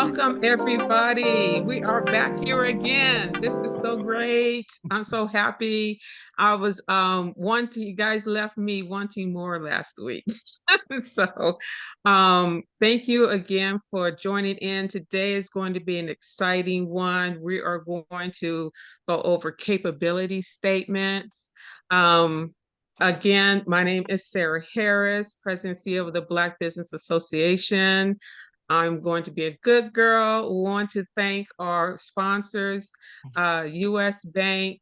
Welcome, everybody. We are back here again. This is so great. I'm so happy. I was wanting, you guys left me wanting more last week. So thank you again for joining in. Today is going to be an exciting one. We are going to go over capability statements. Again, my name is Sarah Harris, President and CEO of the Black Business Association. I'm going to be a good girl. Want to thank our sponsors, US Bank,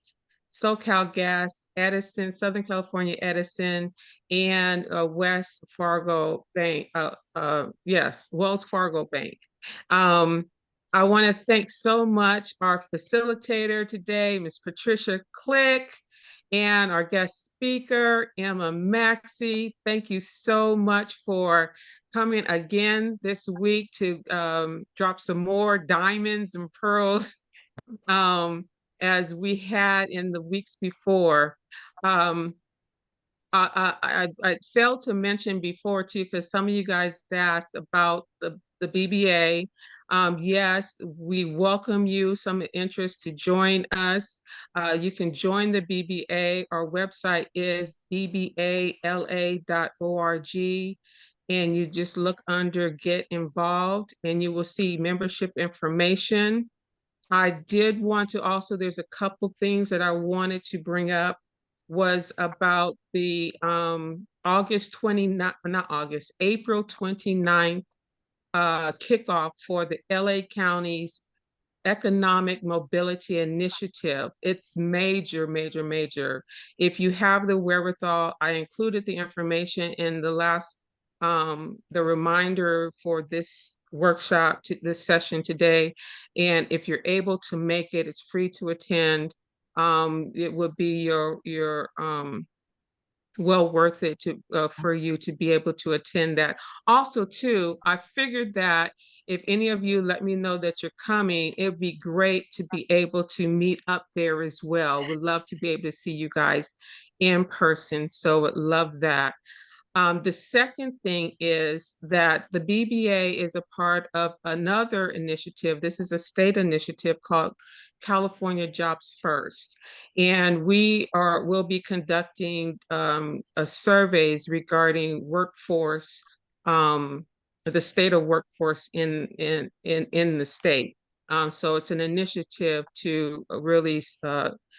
SoCal Gas, Edison, Southern California Edison, and West Fargo Bank. Yes, Wells Fargo Bank. I want to thank so much our facilitator today, Ms. Patricia Click, and our guest speaker, Emma Maxey. Thank you so much for coming again this week to drop some more diamonds and pearls as we had in the weeks before. I failed to mention before too, because some of you guys asked about the BBA. Yes, we welcome you, some interest to join us. You can join the BBA. Our website is bbala.org. And you just look under Get Involved and you will see membership information. I did want to also, there's a couple things that I wanted to bring up was about the August 29th, not August, April 29th kickoff for the LA County's Economic Mobility Initiative. It's major, major, major. If you have the wherewithal, I included the information in the last, the reminder for this workshop, this session today. And if you're able to make it, it's free to attend. It would be your well worth it to for you to be able to attend that. Also, too, I figured that if any of you let me know that you're coming, it'd be great to be able to meet up there as well. Would love to be able to see you guys in person. So would love that. The second thing is that the BBA is a part of another initiative. This is a state initiative called California Jobs First. And will be conducting surveys regarding workforce, the state of workforce in the state. So it's an initiative to really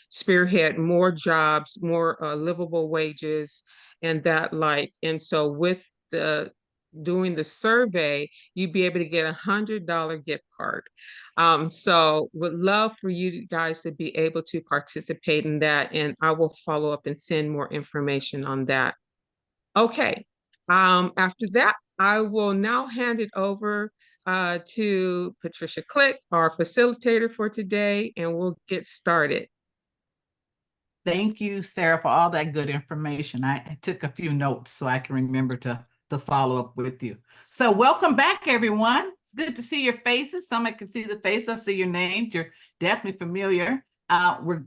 spearhead more jobs, more livable wages, and that like. And so with doing the survey, you'd be able to get $100 gift card. So would love for you guys to be able to participate in that, and I will follow up and send more information on that. Okay. After that, I will now hand it over to Patricia Click, our facilitator for today, and we'll get started. Thank you, Sarah, for all that good information. I took a few notes so I can remember to follow up with you. So welcome back, everyone. It's good to see your faces. Some I can see the face, I see your names. You're definitely familiar. We're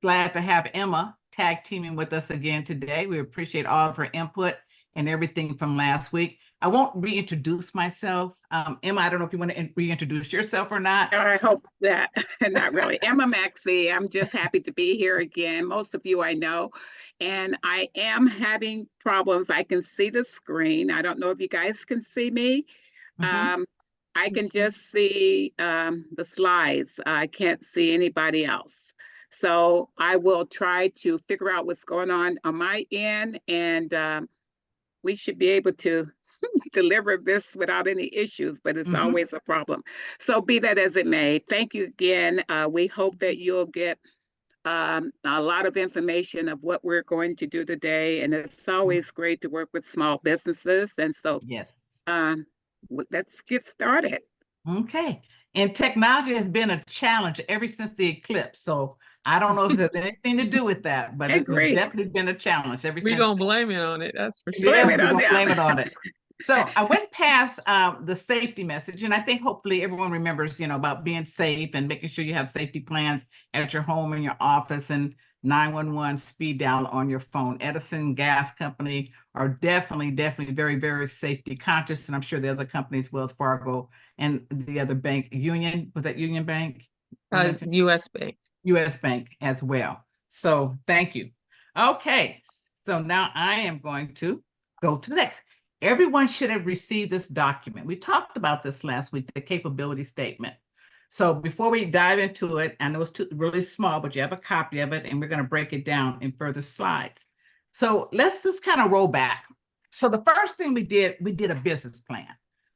glad to have Emma tag teaming with us again today. We appreciate all of her input and everything from last week. I won't reintroduce myself. Emma, I don't know if you want to reintroduce yourself or not. I hope that, not really. Emma Maxey, I'm just happy to be here again. Most of you I know, and I am having problems. I can see the screen. I don't know if you guys can see me. I can just see the slides. I can't see anybody else. So I will try to figure out what's going on my end, and we should be able to deliver this without any issues, but it's always a problem. So be that as it may, thank you again. We hope that you'll get a lot of information of what we're going to do today. And it's always great to work with small businesses. And so yes, let's get started. Okay. And technology has been a challenge ever since the eclipse. So I don't know if there's anything to do with that, but it's definitely been a challenge ever since. We're going to blame it on it. That's for sure. Yeah, we're going to blame it on it. So I went past the safety message, and I think hopefully everyone remembers, about being safe and making sure you have safety plans at your home and your office. And 911 speed dial on your phone. Edison Gas Company are definitely very, very safety conscious. And I'm sure the other companies, Wells Fargo and the other bank, Union, was that Union Bank? US Bank. US Bank as well. So thank you. Okay, so now I am going to go to the next. Everyone should have received this document. We talked about this last week, the capability statement. So before we dive into it, I know it's really small, but you have a copy of it, and we're going to break it down in further slides. So let's just kind of roll back. So the first thing we did a business plan.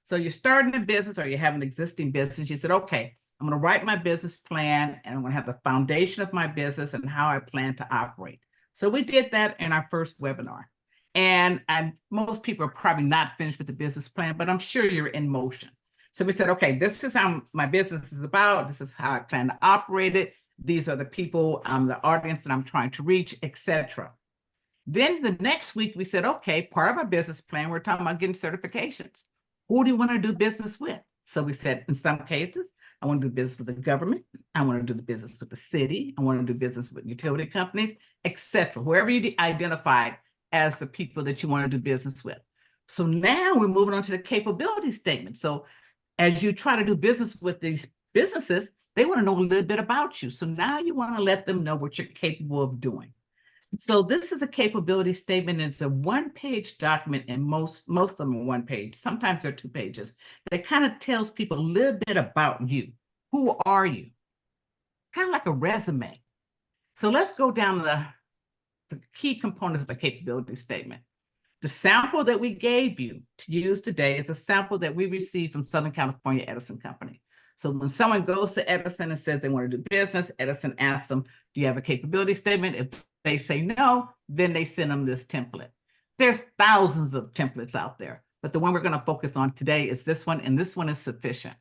So you're starting a business or you have an existing business. You said, okay, I'm going to write my business plan, and I'm going to have the foundation of my business and how I plan to operate. So we did that in our first webinar. And most people are probably not finished with the business plan, but I'm sure you're in motion. So we said, okay, this is how my business is about. This is how I plan to operate it. These are the people, the audience that I'm trying to reach, etc. Then the next week we said, okay, part of our business plan, we're talking about getting certifications. Who do you want to do business with? So we said, in some cases, I want to do business with the government. I want to do the business with the city. I want to do business with utility companies, etc. Wherever you identified as the people that you want to do business with. So now we're moving on to the capability statement. So as you try to do business with these businesses, they want to know a little bit about you. So now you want to let them know what you're capable of doing. So this is a capability statement. It's a one-page document, and most of them are one page. Sometimes they're 2 pages. That kind of tells people a little bit about you. Who are you? Kind of like a resume. So let's go down the key components of a capability statement. The sample that we gave you to use today is a sample that we received from Southern California Edison Company. So when someone goes to Edison and says they want to do business, Edison asks them, do you have a capability statement? If they say no, then they send them this template. There's thousands of templates out there, but the one we're going to focus on today is this one, and this one is sufficient.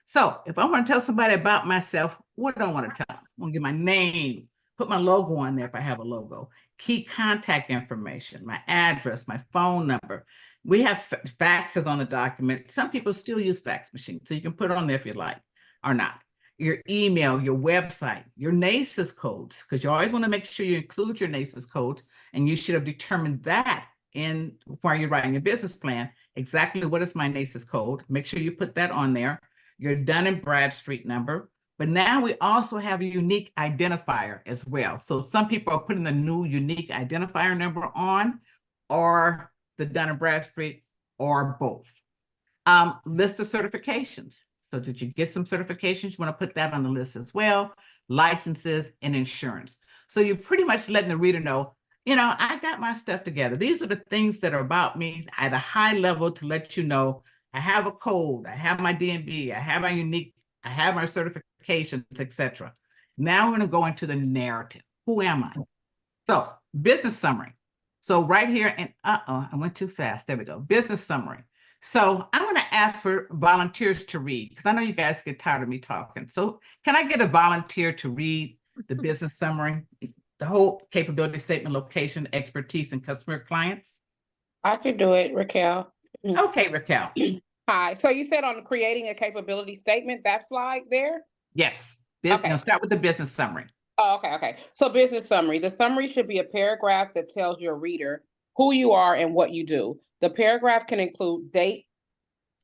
So if I want to tell somebody about myself, what do I want to tell them? I want to give my name, put my logo on there if I have a logo, key contact information, my address, my phone number. We have faxes on the document. Some people still use fax machines, so you can put it on there if you like or not. Your email, your website, your NAICS codes, because you always want to make sure you include your NAICS codes, and you should have determined that in while you're writing your business plan. Exactly what is my NAICS code? Make sure you put that on there. Your Dun & Bradstreet number. But now we also have a unique identifier as well. So some people are putting the new unique identifier number on, or the Dun & Bradstreet, or both. List of certifications. So did you get some certifications? You want to put that on the list as well. Licenses and insurance. So you're pretty much letting the reader know, you know, I got my stuff together. These are the things that are about me at a high level to let you know I have a code, I have my DNB, I have my unique, I have my certifications, etc. Now we're going to go into the narrative. Who am I? So business summary. So right here, and I went too fast. There we go. Business summary. So I'm going to ask for volunteers to read, because I know you guys get tired of me talking. So can I get a volunteer to read the business summary, the whole capability statement, location, expertise, and customer clients? I could do it, Raquel. Okay, Raquel. Hi. So you said on creating a capability statement, that slide there? Yes. Okay. Now start with the business summary. Oh, okay. So business summary. The summary should be a paragraph that tells your reader who you are and what you do. The paragraph can include date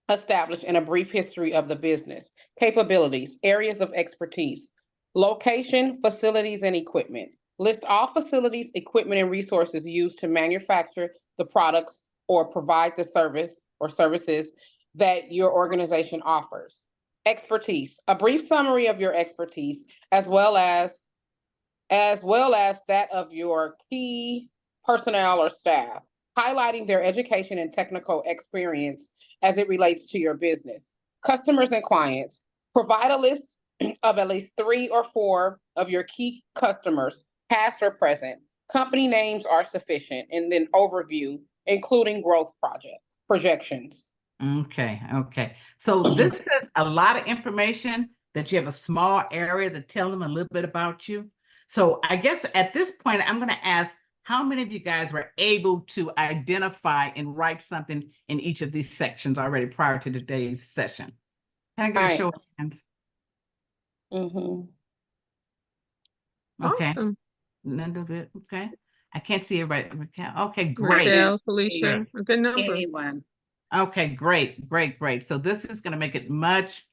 established and a brief history of the business, capabilities, areas of expertise, location, facilities, and equipment. List all facilities, equipment, and resources used to manufacture the products or provide the service or services that your organization offers. Expertise, a brief summary of your expertise, as well as that of your key personnel or staff, highlighting their education and technical experience as it relates to your business. Customers and clients, provide a list of at least 3 or 4 of your key customers, past or present. Company names are sufficient, and then overview, including growth projections. Okay. So this is a lot of information that you have a small area to tell them a little bit about you. So I guess at this point, I'm going to ask how many of you guys were able to identify and write something in each of these sections already prior to today's session? Can I get a show of hands? Mm-hmm. Okay. Awesome. Linda, okay. I can't see everybody. Okay, great. Raquel, Felicia, a good number. Anyone. Okay, great, great, great. So this is going to make it much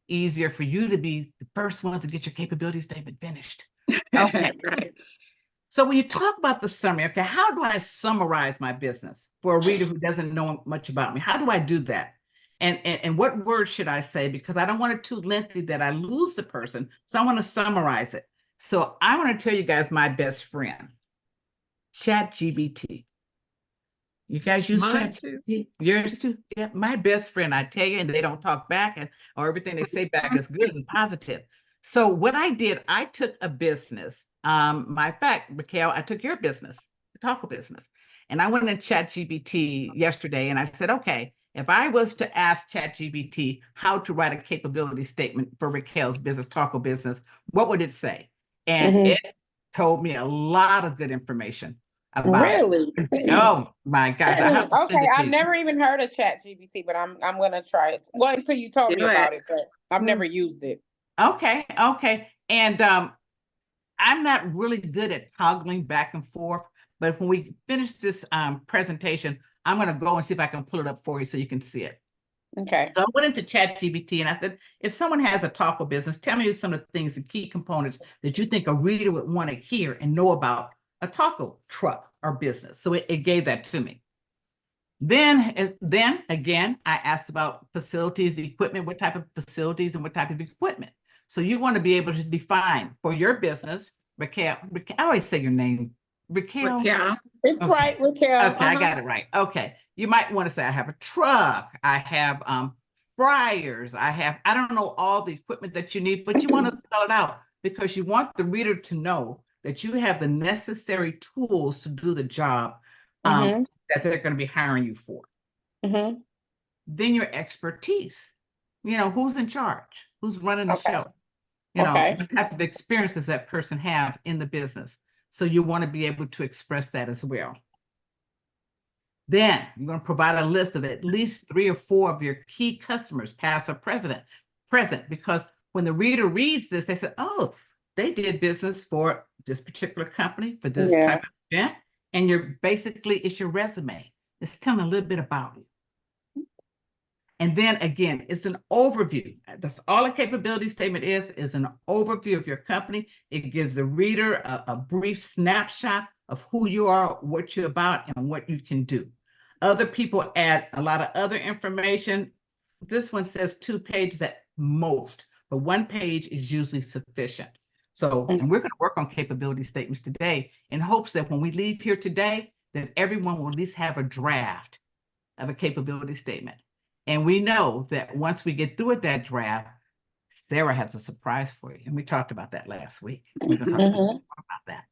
easier for you to be the first one to get your capability statement finished. Okay. Right. So when you talk about the summary, okay, how do I summarize my business for a reader who doesn't know much about me? How do I do that? And what words should I say? Because I don't want it too lengthy that I lose the person. So I want to summarize it. So I want to tell you guys my best friend, ChatGPT. You guys use Mine too. ChatGPT? Yours too? Yeah, my best friend, I tell you, and they don't talk back, or everything they say back is good and positive. So what I did, I took a business. My fact, Raquel, I took your business, the taco business, and I went in ChatGPT yesterday, and I said, okay, if I was to ask ChatGPT how to write a capability statement for Raquel's business, taco business, what would it say? And Mhm. it told me a lot of good information about it. Really? Oh my gosh! I have to send Okay, it to I've you. never even heard of ChatGPT, but I'm gonna try it. Well, until you told me Do about it. it, but I've never used it. Okay, okay. And I'm not really good at toggling back and forth, but when we finish this presentation, I'm gonna go and see if I can pull it up for you so you can see it. Okay. So I went into ChatGPT and I said, if someone has a taco business, tell me some of the things, the key components that you think a reader would want to hear and know about a taco truck or business. So it gave that to me. Then again, I asked about facilities, the equipment, what type of facilities and what type of equipment. So you want to be able to define for your business, Raquel, I always say your name, Raquel. Raquel. It's Okay. right, Raquel. Okay, I got it right. Okay. You might want to say I have a truck, I have fryers, I don't know all the equipment that you need, but you want to spell it out because you want the reader to know that you have the necessary tools to do the job Mhm. that they're going to be hiring you for. Mhm. Then your expertise, who's in charge, who's running the Okay. show, Okay. what type of experiences that person have in the business. So you want to be able to express that as well. Then you're going to provide a list of at least 3 or 4 of your key customers, past or present, because when the reader reads this, they say, oh, they did business for this particular company for this Yeah. type of event. And it's your resume. It's telling a little bit about you. And then again, it's an overview. That's all a capability statement is an overview of your company. It gives the reader a brief snapshot of who you are, what you're about, and what you can do. Other people add a lot of other information. This one says 2 pages at most, but 1 page is usually sufficient. So, and we're going to work on capability statements today in hopes that when we leave here today, that everyone will at least have a draft of a capability statement. And we know that once we get through with that draft, Sarah has a surprise for you. And we talked about that last week. We're going to talk more about that.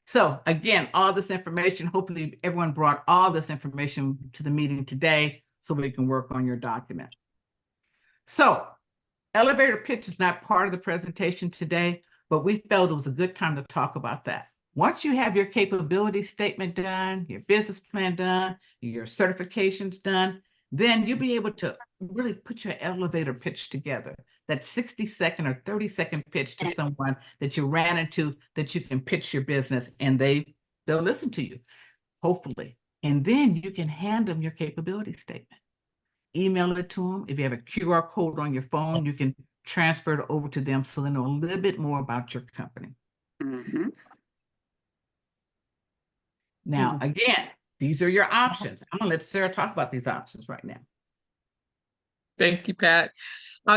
So again, all this information, hopefully everyone brought all this information to the meeting today so we can work on your document. So elevator pitch is not part of the presentation today, but we felt it was a good time to talk about that. Once you have your capability statement done, your business plan done, your certifications done, then you'll be able to really put your elevator pitch together. That 60-second or 30-second pitch to someone that you ran into that you can pitch your business and they'll listen to you, hopefully. And then you can hand them your capability statement. Email it to them. If you have a QR code on your phone, you can transfer it over to them so they know a little bit more about your company. Mhm. Now, again, these are your options. I'm gonna let Sarah talk about these options right now. Thank you, Pat.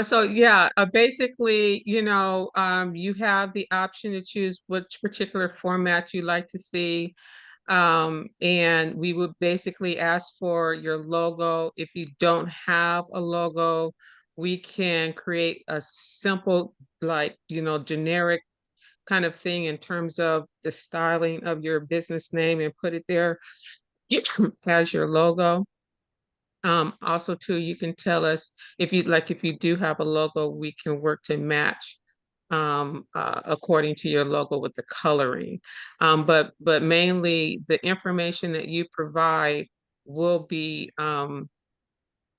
So yeah, basically, you have the option to choose which particular format you like to see. And we would basically ask for your logo. If you don't have a logo, we can create a simple, generic kind of thing in terms of the styling of your business name and put it there as your logo. Also too, you can tell us if you do have a logo, we can work to match according to your logo with the coloring. But mainly the information that you provide will be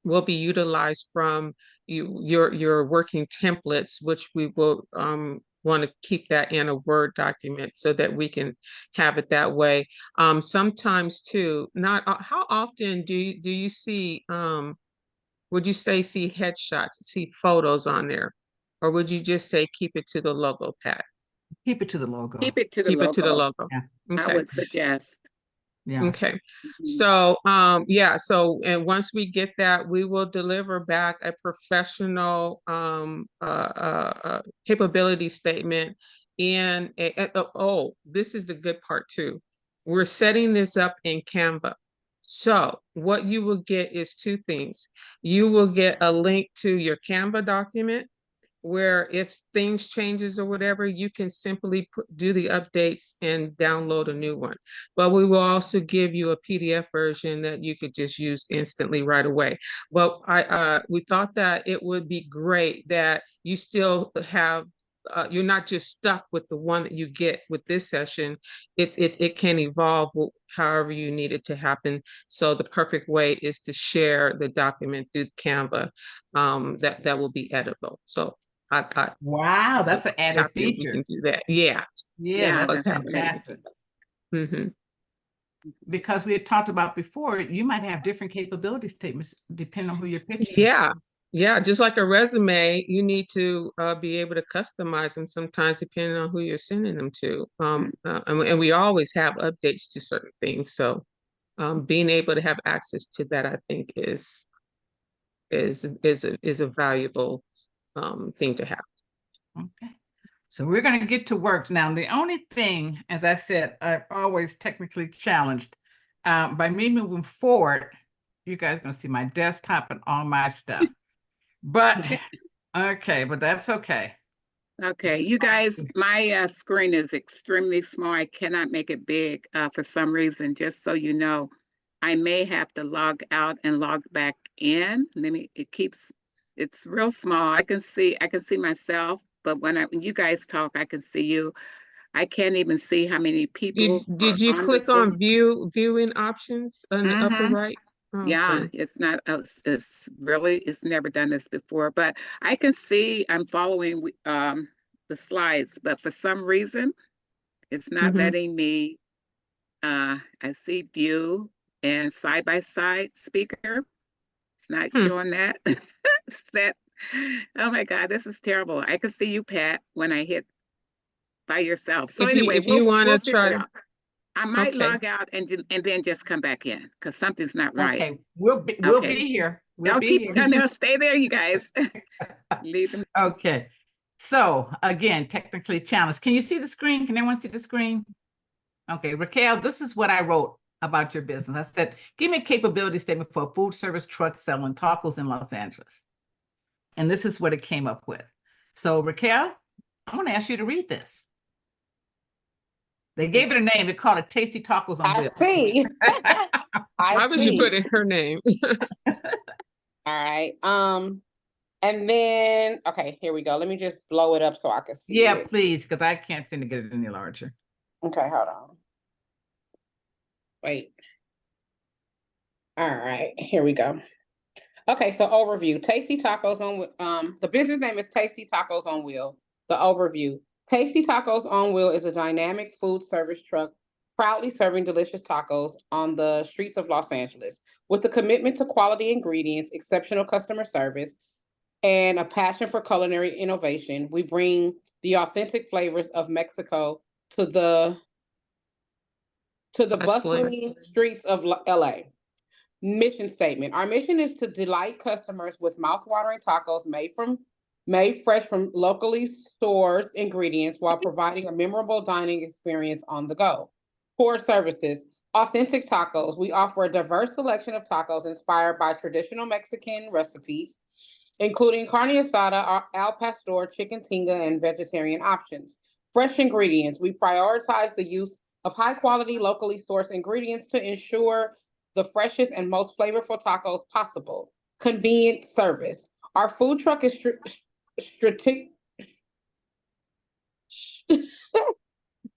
utilized from your working templates, which we will want to keep that in a Word document so that we can have it that way. Sometimes too, not how often do you see would you say see headshots, see photos on there, or would you just say keep it to the logo, Pat? Keep it to the logo. Keep it to the Keep it to the logo, logo. Yeah. I Okay. would suggest. Yeah. Okay. Mhm. So, yeah, so, and once we get that, we will deliver back a professional, capability statement. And, oh, this is the good part too. We're setting this up in Canva. So what you will get is two things. You will get a link to your Canva document where if things changes or whatever, you can simply do the updates and download a new one. But we will also give you a PDF version that you could just use instantly right away. But we thought that it would be great that you still have you're not just stuck with the one that you get with this session. It can evolve however you need it to happen. So the perfect way is to share the document through Canva that will be editable. So I Wow, that's an added happy we feature. can do that. Yeah. Yeah, Yeah, that's that's amazing. fantastic. hmm Because we had talked about before, you might have different capability statements depending on who you're pitching. Yeah. Yeah. Just like a resume, you need to be able to customize them sometimes depending on who you're sending them to. And we always have updates to certain things. So being able to have access to that, I think is a valuable thing to have. Okay. So we're going to get to work now. The only thing, as I said, I'm always technically challenged. By me moving forward, you guys are going to see my desktop and all my stuff. But okay, but that's okay. Okay, you guys, my screen is extremely small. I cannot make it big for some reason, just so you know. I may have to log out and log back in. It's real small. I can see myself, but when you guys talk, I can see you. I can't even see how many people Did are you on the click on Zoom. viewing options in the upper Mhm. right? Oh, Yeah, okay. it's not, it's never done this before, but I can see I'm following the slides, but for some reason, it's not Mhm. letting me, I see view and side by side speaker. It's not Hmm. showing that. Set. Oh my God, this is terrible. I can see you, Pat, when I hit by yourself. So anyway, If you want we'll to figure try it to, out. I might okay. log out and then just come back in because something's not right. Okay, we'll be Okay. here. We'll Don't be keep, here. no, stay there, you guys. Leave them. Okay. So again, technically challenged. Can you see the screen? Can anyone see the screen? Okay, Raquel, this is what I wrote about your business. I said, give me a capability statement for a food service truck selling tacos in Los Angeles. And this is what it came up with. So Raquel, I'm going to ask you to read this. They gave it a name. They called it Tasty Tacos on I Wheels. see. Why would you put in her name? All right. And then, okay, here we go. Let me just blow it up so I can see Yeah, it. please, because I can't seem to get it any larger. Okay, hold on. Wait. All right, here we go. Okay, so overview. Tasty Tacos on the business name is Tasty Tacos on Wheel. The overview. Tasty Tacos on Wheel is a dynamic food service truck proudly serving delicious tacos on the streets of Los Angeles. With a commitment to quality ingredients, exceptional customer service, and a passion for culinary innovation, we bring the authentic flavors of Mexico to the Bustling. bustling streets of LA. Mission statement. Our mission is to delight customers with mouthwatering tacos made fresh from locally sourced ingredients while providing a memorable dining experience on the go. Core services. Authentic tacos. We offer a diverse selection of tacos inspired by traditional Mexican recipes, including carne asada, al pastor, chicken tinga, and vegetarian options. Fresh ingredients. We prioritize the use of high quality, locally sourced ingredients to ensure the freshest and most flavorful tacos possible. Convenient service. Our food truck is strategically,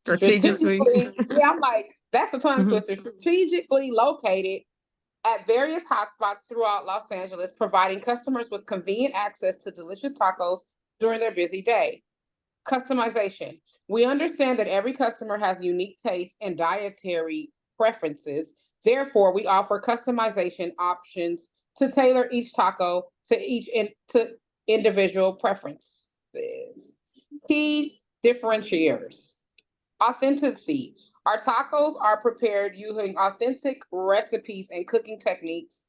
Strategically. yeah, I'm like, that's a tongue Mhm. twister, strategically located at various hotspots throughout Los Angeles, providing customers with convenient access to delicious tacos during their busy day. Customization. We understand that every customer has unique tastes and dietary preferences. Therefore, we offer customization options to tailor each taco to individual preferences. Key differentiators. Authenticity. Our tacos are prepared using authentic recipes and cooking techniques,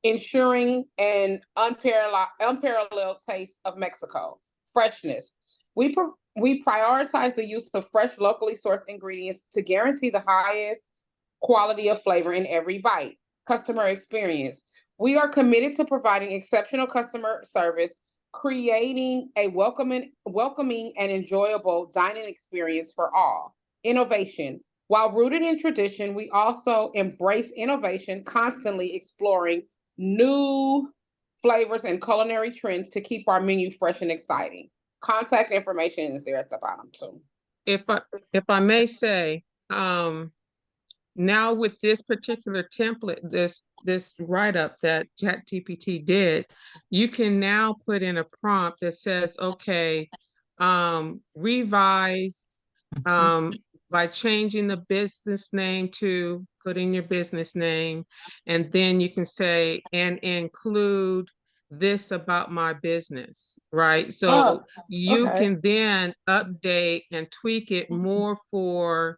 ensuring an unparalleled taste of Mexico. Freshness. We prioritize the use of fresh, locally sourced ingredients to guarantee the highest quality of flavor in every bite. Customer experience. We are committed to providing exceptional customer service, creating a welcoming and enjoyable dining experience for all. Innovation. While rooted in tradition, we also embrace innovation, constantly exploring new flavors and culinary trends to keep our menu fresh and exciting. Contact information is there at the bottom too. If I may say, now with this particular template, this write-up that ChatGPT did, you can now put in a prompt that says, okay, revise by changing the business name to put in your business name, and then you can say, and include this about my business, right? So you okay. can then update and tweak it more for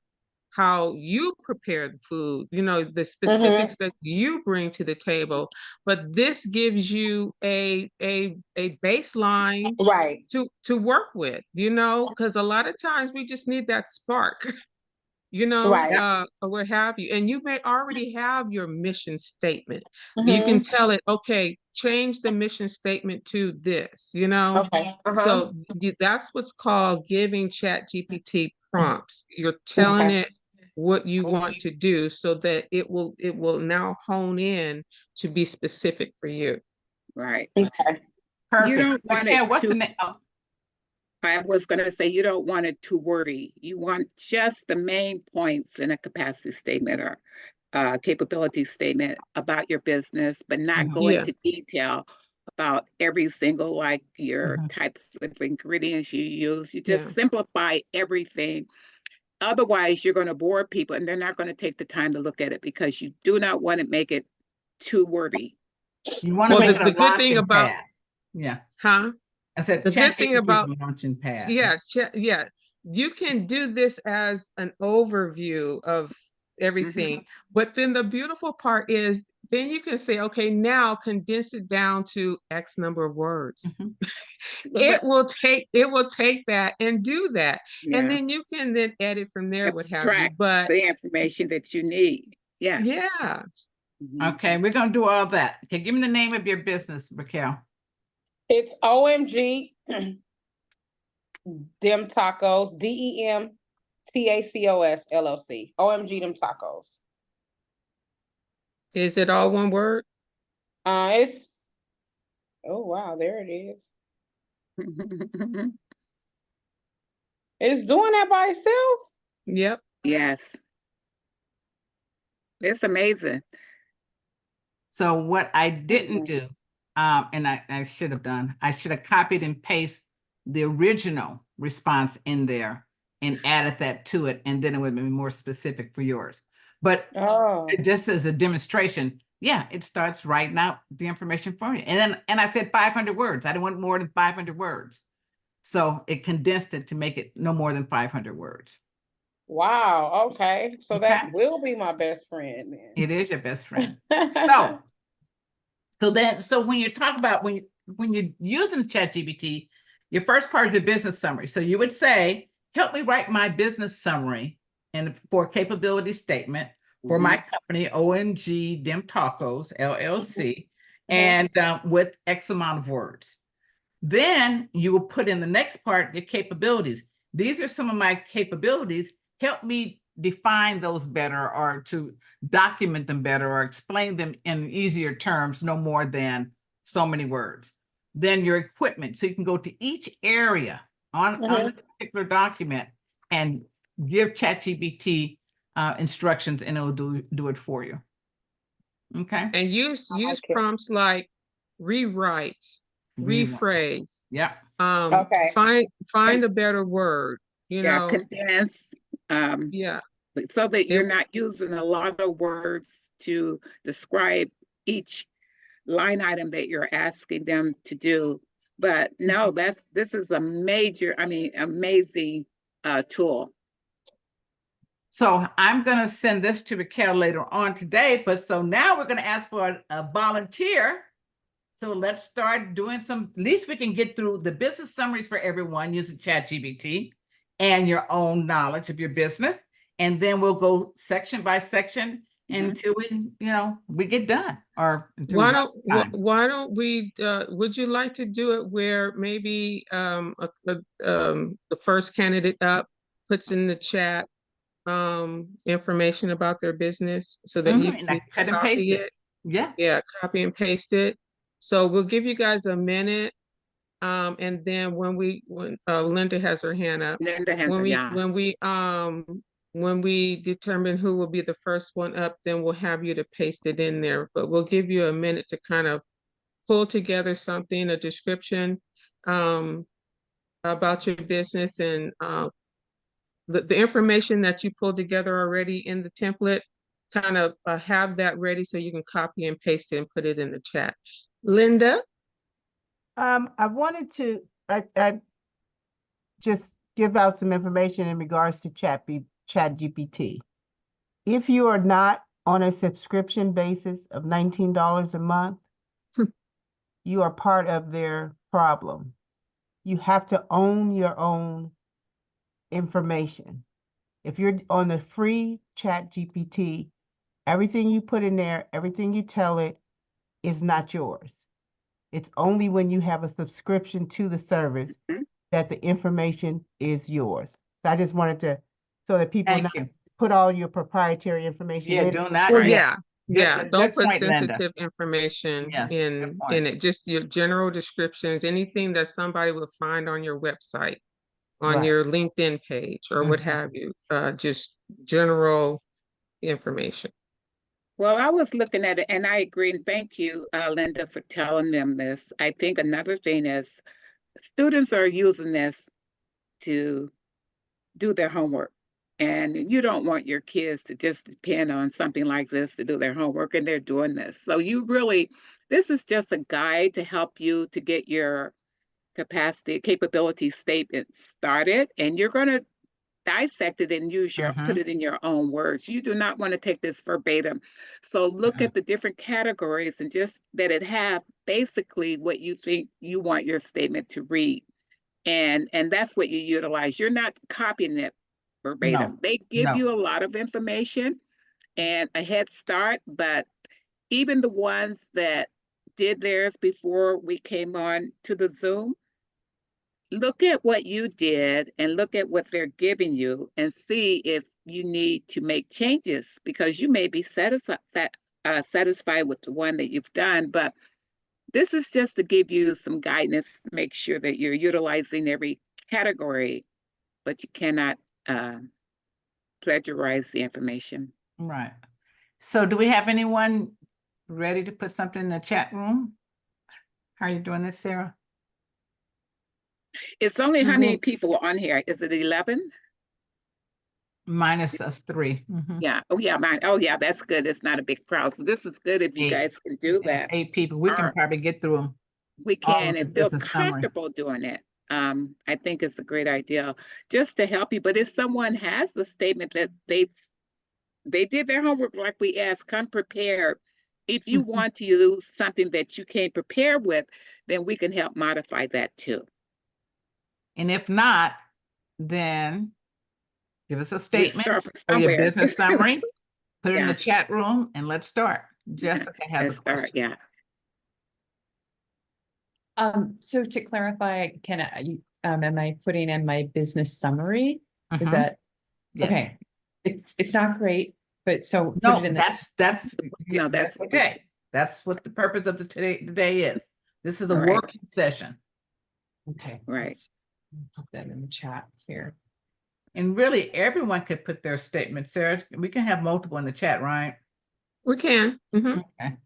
how you prepare the food, you know, the specifics that you bring to the table. But this gives you a baseline Right. to work with, you know, because a lot of times we just need that spark, you know, Right. or what have you. And you may already have your mission statement. You can tell it, okay, change the mission statement to this, you know. Okay. So that's what's called giving ChatGPT prompts. You're telling Okay. it what you want to do so that it will now hone in to be specific for you. Right. Okay. Perfect. You don't want Mikhail, it what's the too, name? Oh, I was going to say, you don't want it too wordy. You want just the main points in a capacity statement or capability statement about your business, but not go Yeah. into detail about every single, like your types of ingredients you use. You just Yeah. simplify everything. Otherwise, you're going to bore people and they're not going to take the time to look at it because you do not want to make it too wordy. You want to Well, make it a the good thing launching about, pad. Yeah. huh? I said The good thing ChatGPT is about, a launching pad. yeah, yeah, you can do this as an overview of everything. But then the beautiful part is then you can say, okay, now condense it down to X number of words. It will take that and do that. And then you can then edit from there, what have you. Abstract But the information that you need. Yeah. yeah, Okay, we're going to do all that. Okay, give me the name of your business, Raquel. It's OMG Dem Tacos, DEMTACOS LLC. OMG Dem Tacos. is it all one word? It's, oh wow, there it is. It's doing that by itself. Yep. Yes. It's amazing. So what I didn't do, and I should have done, I should have copied and pasted the original response in there and added that to it, and then it would be more specific for yours. But just as a demonstration, yeah, it starts writing out the information for you. And I said 500 words. I didn't want more than 500 words. So it condensed it to make it no more than 500 words. Wow. Okay. So that will be my best friend then. It is your best friend. So when you talk about when you're using ChatGPT, your first part is your business summary. So you would say, help me write my business summary and for capability statement for my company, OMG Dem Tacos, LLC, and with X amount of words. Then you will put in the next part, your capabilities. These are some of my capabilities. Help me define those better or to document them better or explain them in easier terms, no more than so many words. Then your equipment. So you can go to each area on a particular document and give ChatGPT instructions and it'll do it for you. Okay. And use prompts like rewrite, rephrase, Yeah. Okay. find a better word, you Yeah, know, condense, yeah. so that you're It- not using a lot of words to describe each line item that you're asking them to do. But no, this is a major, I mean, amazing tool. So I'm going to send this to Raquel later on today, but so now we're going to ask for a volunteer. So let's start doing some, at least we can get through the business summaries for everyone using ChatGPT and your own knowledge of your business. And then we'll go section by section until we get done, or until we Why run don't, out of time. why don't we, would you like to do it where maybe, the first candidate up puts in the chat, information about their business so that you And I can cut and paste copy it. it? Yeah. Yeah, copy and paste it. So we'll give you guys a minute. And then when Linda has her hand up, Linda has a, yeah. when we determine who will be the first one up, then we'll have you to paste it in there, but we'll give you a minute to kind of pull together something, a description, about your business and, the information that you pulled together already in the template, kind of have that ready so you can copy and paste it and put it in the chat. Linda? I wanted to I just give out some information in regards to ChatGPT. If you are not on a subscription basis of $19 a month, you are part of their problem. You have to own your own information. If you're on the free ChatGPT, everything you put in there, everything you tell it is not yours. It's only when you have a subscription to the service that the information is yours. So I just wanted to, so that people Thank not you. put all your proprietary information Yeah, in. do not. Well, Yeah. yeah, Good don't put point, Linda. sensitive information Yes, good in point. it, just your general descriptions, anything that somebody will find on your website, on Right. your LinkedIn page or what have you, just general information. Well, I was looking at it and I agree, and thank you, Linda, for telling them this. I think another thing is students are using this to do their homework. And you don't want your kids to just depend on something like this to do their homework, and they're doing this. So this is just a guide to help you to get your capability statement started, and you're going to dissect it and put it in your own words. You do not want to take this verbatim. So look at the different categories and just that it have basically what you think you want your statement to read. And that's what you utilize. You're not copying it verbatim. No, They give no. you a lot of information and a head start, but even the ones that did theirs before we came on to the Zoom, look at what you did and look at what they're giving you and see if you need to make changes, because you may be satisfied with the one that you've done, but this is just to give you some guidance, make sure that you're utilizing every category, but you cannot plagiarize the information. Right. So do we have anyone ready to put something in the chat room? How are you doing this, Sarah? It's only how many people are on here? Is it 11? Minus us 3. Yeah. Oh, yeah. Mine. Oh, yeah. That's good. It's not a big crowd. So this is good if you 8. guys can do that. 8 people. We can probably get through them. We all can of the and feel business summary. comfortable doing it. I think it's a great idea just to help you. But if someone has the statement that they did their homework like we asked, come prepared. If you want to use something that you can't prepare with, then we can help modify that too. And if not, then give us a We statement start from for your somewhere. business summary, put it in the Yeah. chat room, and let's start. Jessica has Let's a start. question. Yeah. So to clarify, am I putting in my business summary? Is that, Yes. okay, it's not great, but so. put No, it in that's No, that's okay. That's what the purpose of today is. This is a Right. working session. Okay. Right. let's Put that in the chat here. And really, everyone could put their statement, Sarah. We can have multiple in the chat, right? We can, Okay.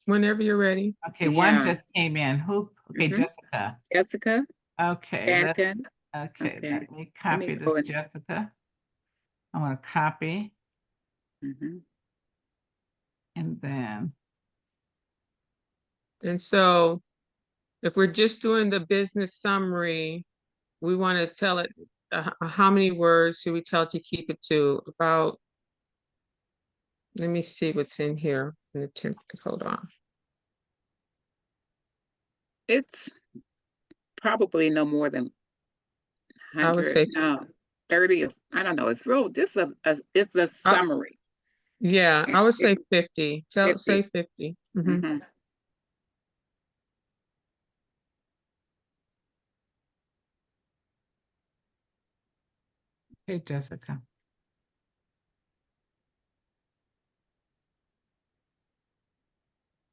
whenever you're ready. Okay, one Yeah. just came in. Who Okay, Mhm. Jessica. Jessica Okay, Stanton. okay, Okay. let me copy go this, in. Jessica. I want to copy Mhm. and then, And so if we're just doing the business summary, we want to tell it, how many words should we tell it to keep it to? About, let me see what's in here in the template. Hold on. It's probably no more than I would 100, say, no, 30. I don't know. It's real. It's a summary. yeah, I would say 50. Say 50. 50. Mhm. okay, Jessica.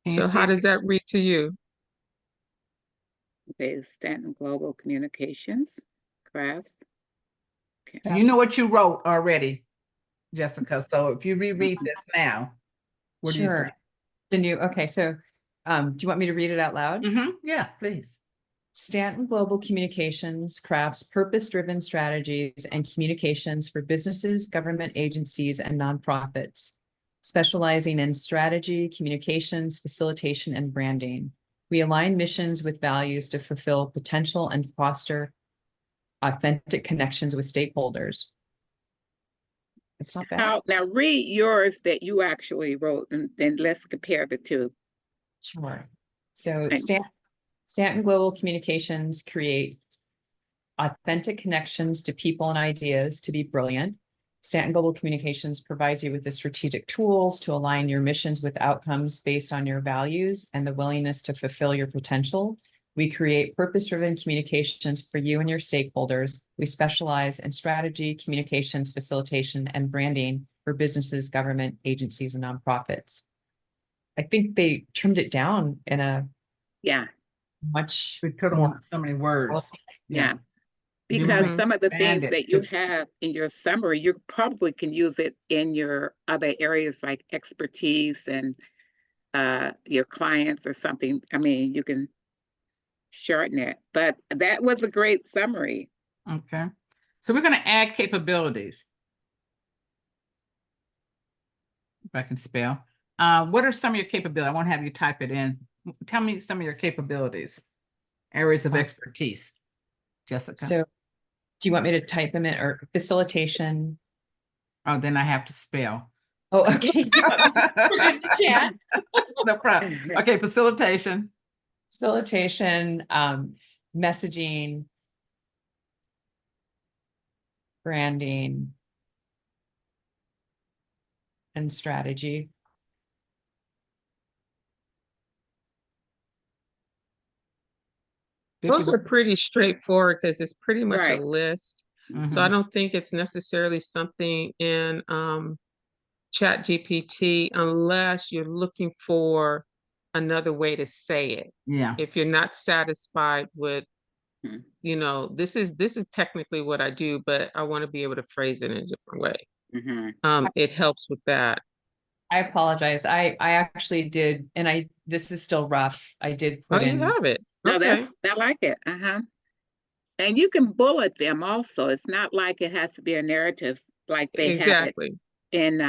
Can you So see how it? does that read to you? Okay, Stanton Global Communications, crafts. Okay. So you know what you wrote already, Jessica. So if you reread this now, what do you Sure. think? The new, okay, so, do you want me to read it out loud? Yeah, please. Stanton Global Communications crafts purpose-driven strategies and communications for businesses, government agencies, and nonprofits, specializing in strategy, communications, facilitation, and branding. We align missions with values to fulfill potential and foster authentic connections with stakeholders. It's not bad. Now read yours that you actually wrote, and then let's compare the two. Sure. So Thank you. Stanton Global Communications creates authentic connections to people and ideas to be brilliant. Stanton Global Communications provides you with the strategic tools to align your missions with outcomes based on your values and the willingness to fulfill your potential. We create purpose-driven communications for you and your stakeholders. We specialize in strategy, communications, facilitation, and branding for businesses, government agencies, and nonprofits. I think they trimmed it down in a Yeah, much We could more. have so many words. yeah. You Because wanna some of the expand things it that you to- have in your summary, you probably can use it in your other areas like expertise and your clients or something. I mean, you can shorten it, but that was a great summary. Okay. So we're gonna add capabilities. If I can spell. What are some of your capabilities? I won't have you type it in. Tell me some of your capabilities, areas of expertise, Jessica. So do you want me to type them in or facilitation? Oh, then I have to spell. Oh, okay. We're good to chat. No problem. Okay, facilitation. Facilitation, messaging, branding, and strategy. Those are pretty straightforward because it's pretty much a Right. list. So I don't think it's necessarily something in Chat GPT unless you're looking for another way to say it. Yeah. If you're not satisfied with, Mhm. this is technically what I do, but I want to be able to phrase it in a different way. Mhm. It helps with that. I apologize. I actually did, and this is still rough. I did Oh, put you in, have it. No, Okay. I like it. And you can bullet them also. It's not like it has to be a narrative like they have it Exactly. in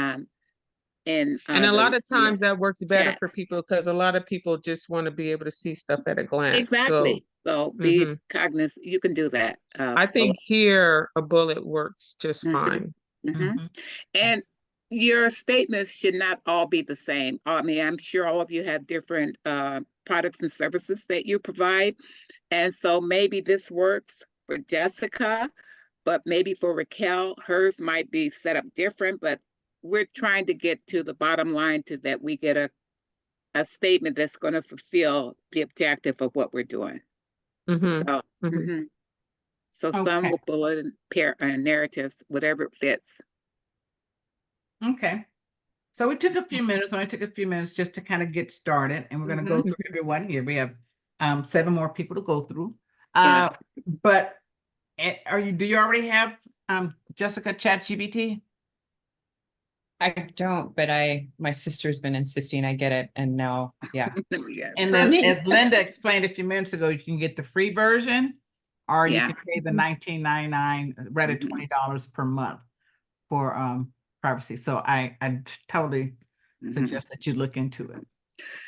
And a lot of yeah, times that works better chat. for people because a lot of people just want to be able to see stuff at a glance. So Exactly. So be mhm. cognizant. You can do that. I think here a bullet works just Mhm. fine. And your statements should not all be the same. I mean, I'm sure all of you have different products and services that you provide. And so maybe this works for Jessica, but maybe for Raquel, hers might be set up different, but we're trying to get to the bottom line to that we get a statement that's going to fulfill the objective of what we're doing. Mhm. So, Mhm. so some Okay. will bullet and pair narratives, whatever it fits. Okay. So we took a few minutes, only took a few minutes just to kind of get started, and we're going to go through everyone here. We have 7 more people to go through. Yeah. But do you already have Jessica ChatGPT? I don't, but my sister's been insisting I get it, and now, yeah. Yeah. And For then, me. as Linda explained a few minutes ago, you can get the free version, or you Yeah. can pay the $19.99, rather Mhm. $20 per month for privacy. So I totally Mhm. suggest that you look into it.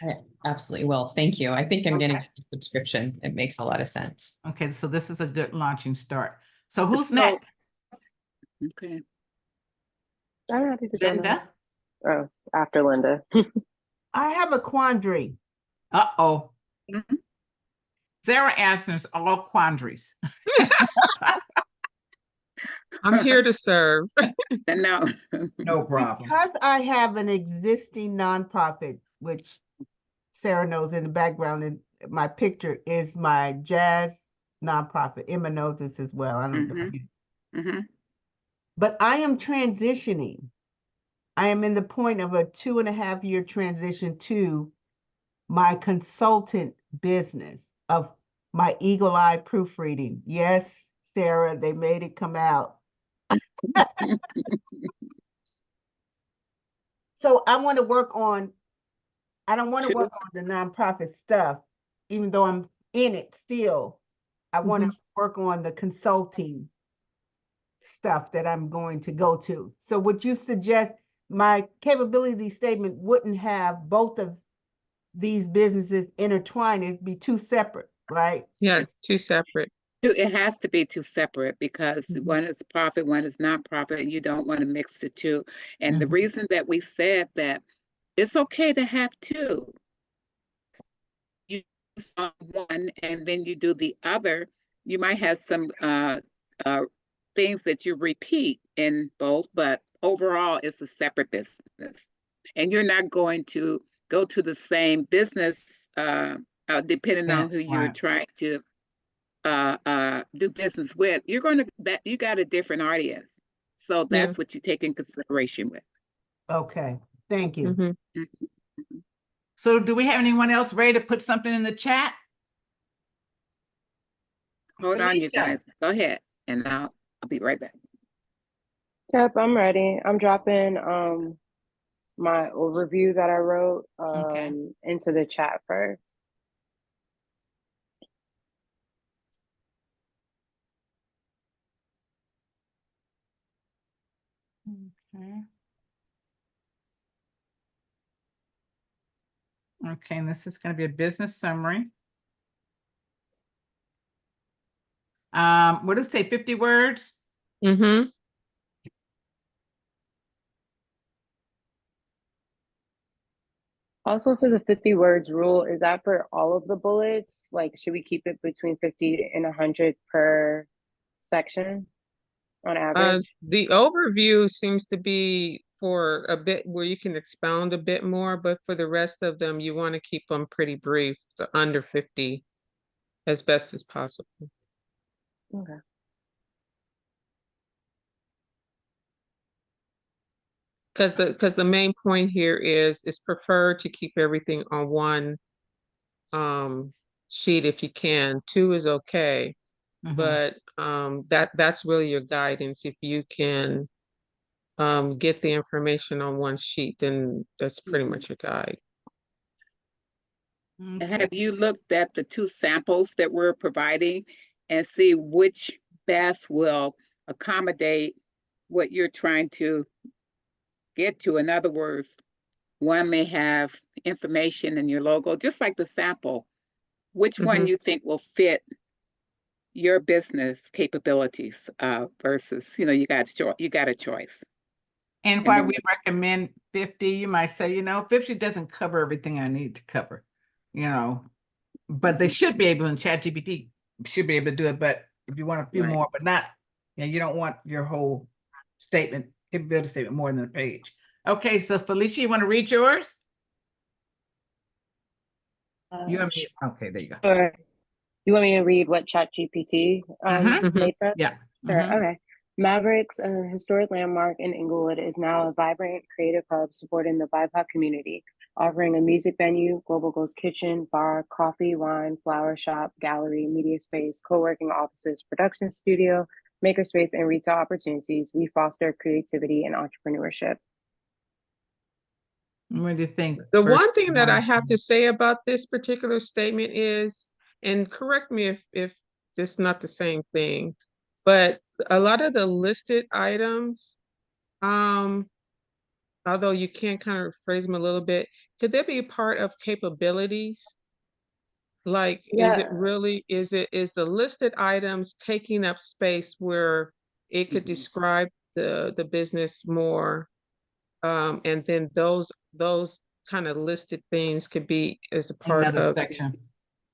I absolutely will. Thank you. I think I'm getting Okay. a subscription. It makes a lot of sense. Okay, so this is a good launching start. So who's So- next? Okay. I'm happy to go now. Linda? Oh, after Linda. I have a quandary. Uh-oh. Mhm. Sarah answers all quandaries. I'm here to serve. No. No problem. Because I have an existing nonprofit, which Sarah knows in the background, and my picture is my jazz nonprofit. Emma knows this as well. I don't know. Mhm. Mhm. But I am transitioning. I am in the point of a 2.5-year transition to my consultant business of my Eagle Eye proofreading. Yes, Sarah, they made it come out. So I want to work on, I don't want to Sure. work on the nonprofit stuff, even though I'm in it still. I want to work on the consulting stuff that I'm going to go to. So would you suggest my capability statement wouldn't have both of these businesses intertwined? It'd be two separate, right? Yeah, it's two separate. It has to be two separate because Mhm. one is profit, one is nonprofit, and you don't want to mix the two. And the Mhm. reason that we said that it's okay to have two. You use on one and then you do the other. You might have some things that you repeat in both, but overall it's a separate business. And you're not going to go to the same business depending on That's who you're right. trying to do business with. You're going to that you got a different audience. So Yeah. that's what you take in consideration with. Okay, thank you. Mhm. So do we have anyone else ready to put something in the chat? Hold on, you Felicia. guys. Go ahead. And I'll be right back. Yep, I'm ready. I'm dropping my overview that I wrote Okay. into the chat first. Okay. Okay, and this is going to be a business summary. What did it say, 50 words? Mhm. Also, for the 50 words rule, is that for all of the bullets? Like, should we keep it between 50 and 100 per section on average? The overview seems to be for a bit where you can expound a bit more, but for the rest of them, you want to keep them pretty brief, so under 50 as best as possible. Okay. Because the main point here is it's preferred to keep everything on one sheet if you can. Two is okay, Mhm. but that's really your guidance. If you can get the information on one sheet, then that's pretty much your guide. Okay. Have you looked at the two samples that we're providing and see which best will accommodate what you're trying to get to? In other words, one may have information in your logo, just like the sample. Which one Mhm. you think will fit your business capabilities versus, you got a choice. And And why then- we recommend 50, you might say, 50 doesn't cover everything I need to cover, but they should be able, in ChatGPT should be able to do it. But if you want a few Right. more, but not, you don't want your whole capability statement more than a page. Okay, so Felicia, you want to read yours? Okay, there you go. Sure. You want me to read what ChatGPT Mhm. made for us? Yeah. Sure. Mhm. Okay. Mavericks, a historic landmark in Inglewood, is now a vibrant creative hub supporting the BIPOC community, offering a music venue, Global Ghost Kitchen, bar, coffee, wine, flower shop, gallery, media space, co-working offices, production studio, makerspace, and retail opportunities. We foster creativity and entrepreneurship. What do you think? The First one thing that I one? have to say about this particular statement is, and correct me if it's not the same thing, but a lot of the listed items, although you can kind of phrase them a little bit, could they be part of capabilities? Like, is it Yeah. really, is the listed items taking up space where it could describe the business more? And then those kind of listed things could be as a part Another of section.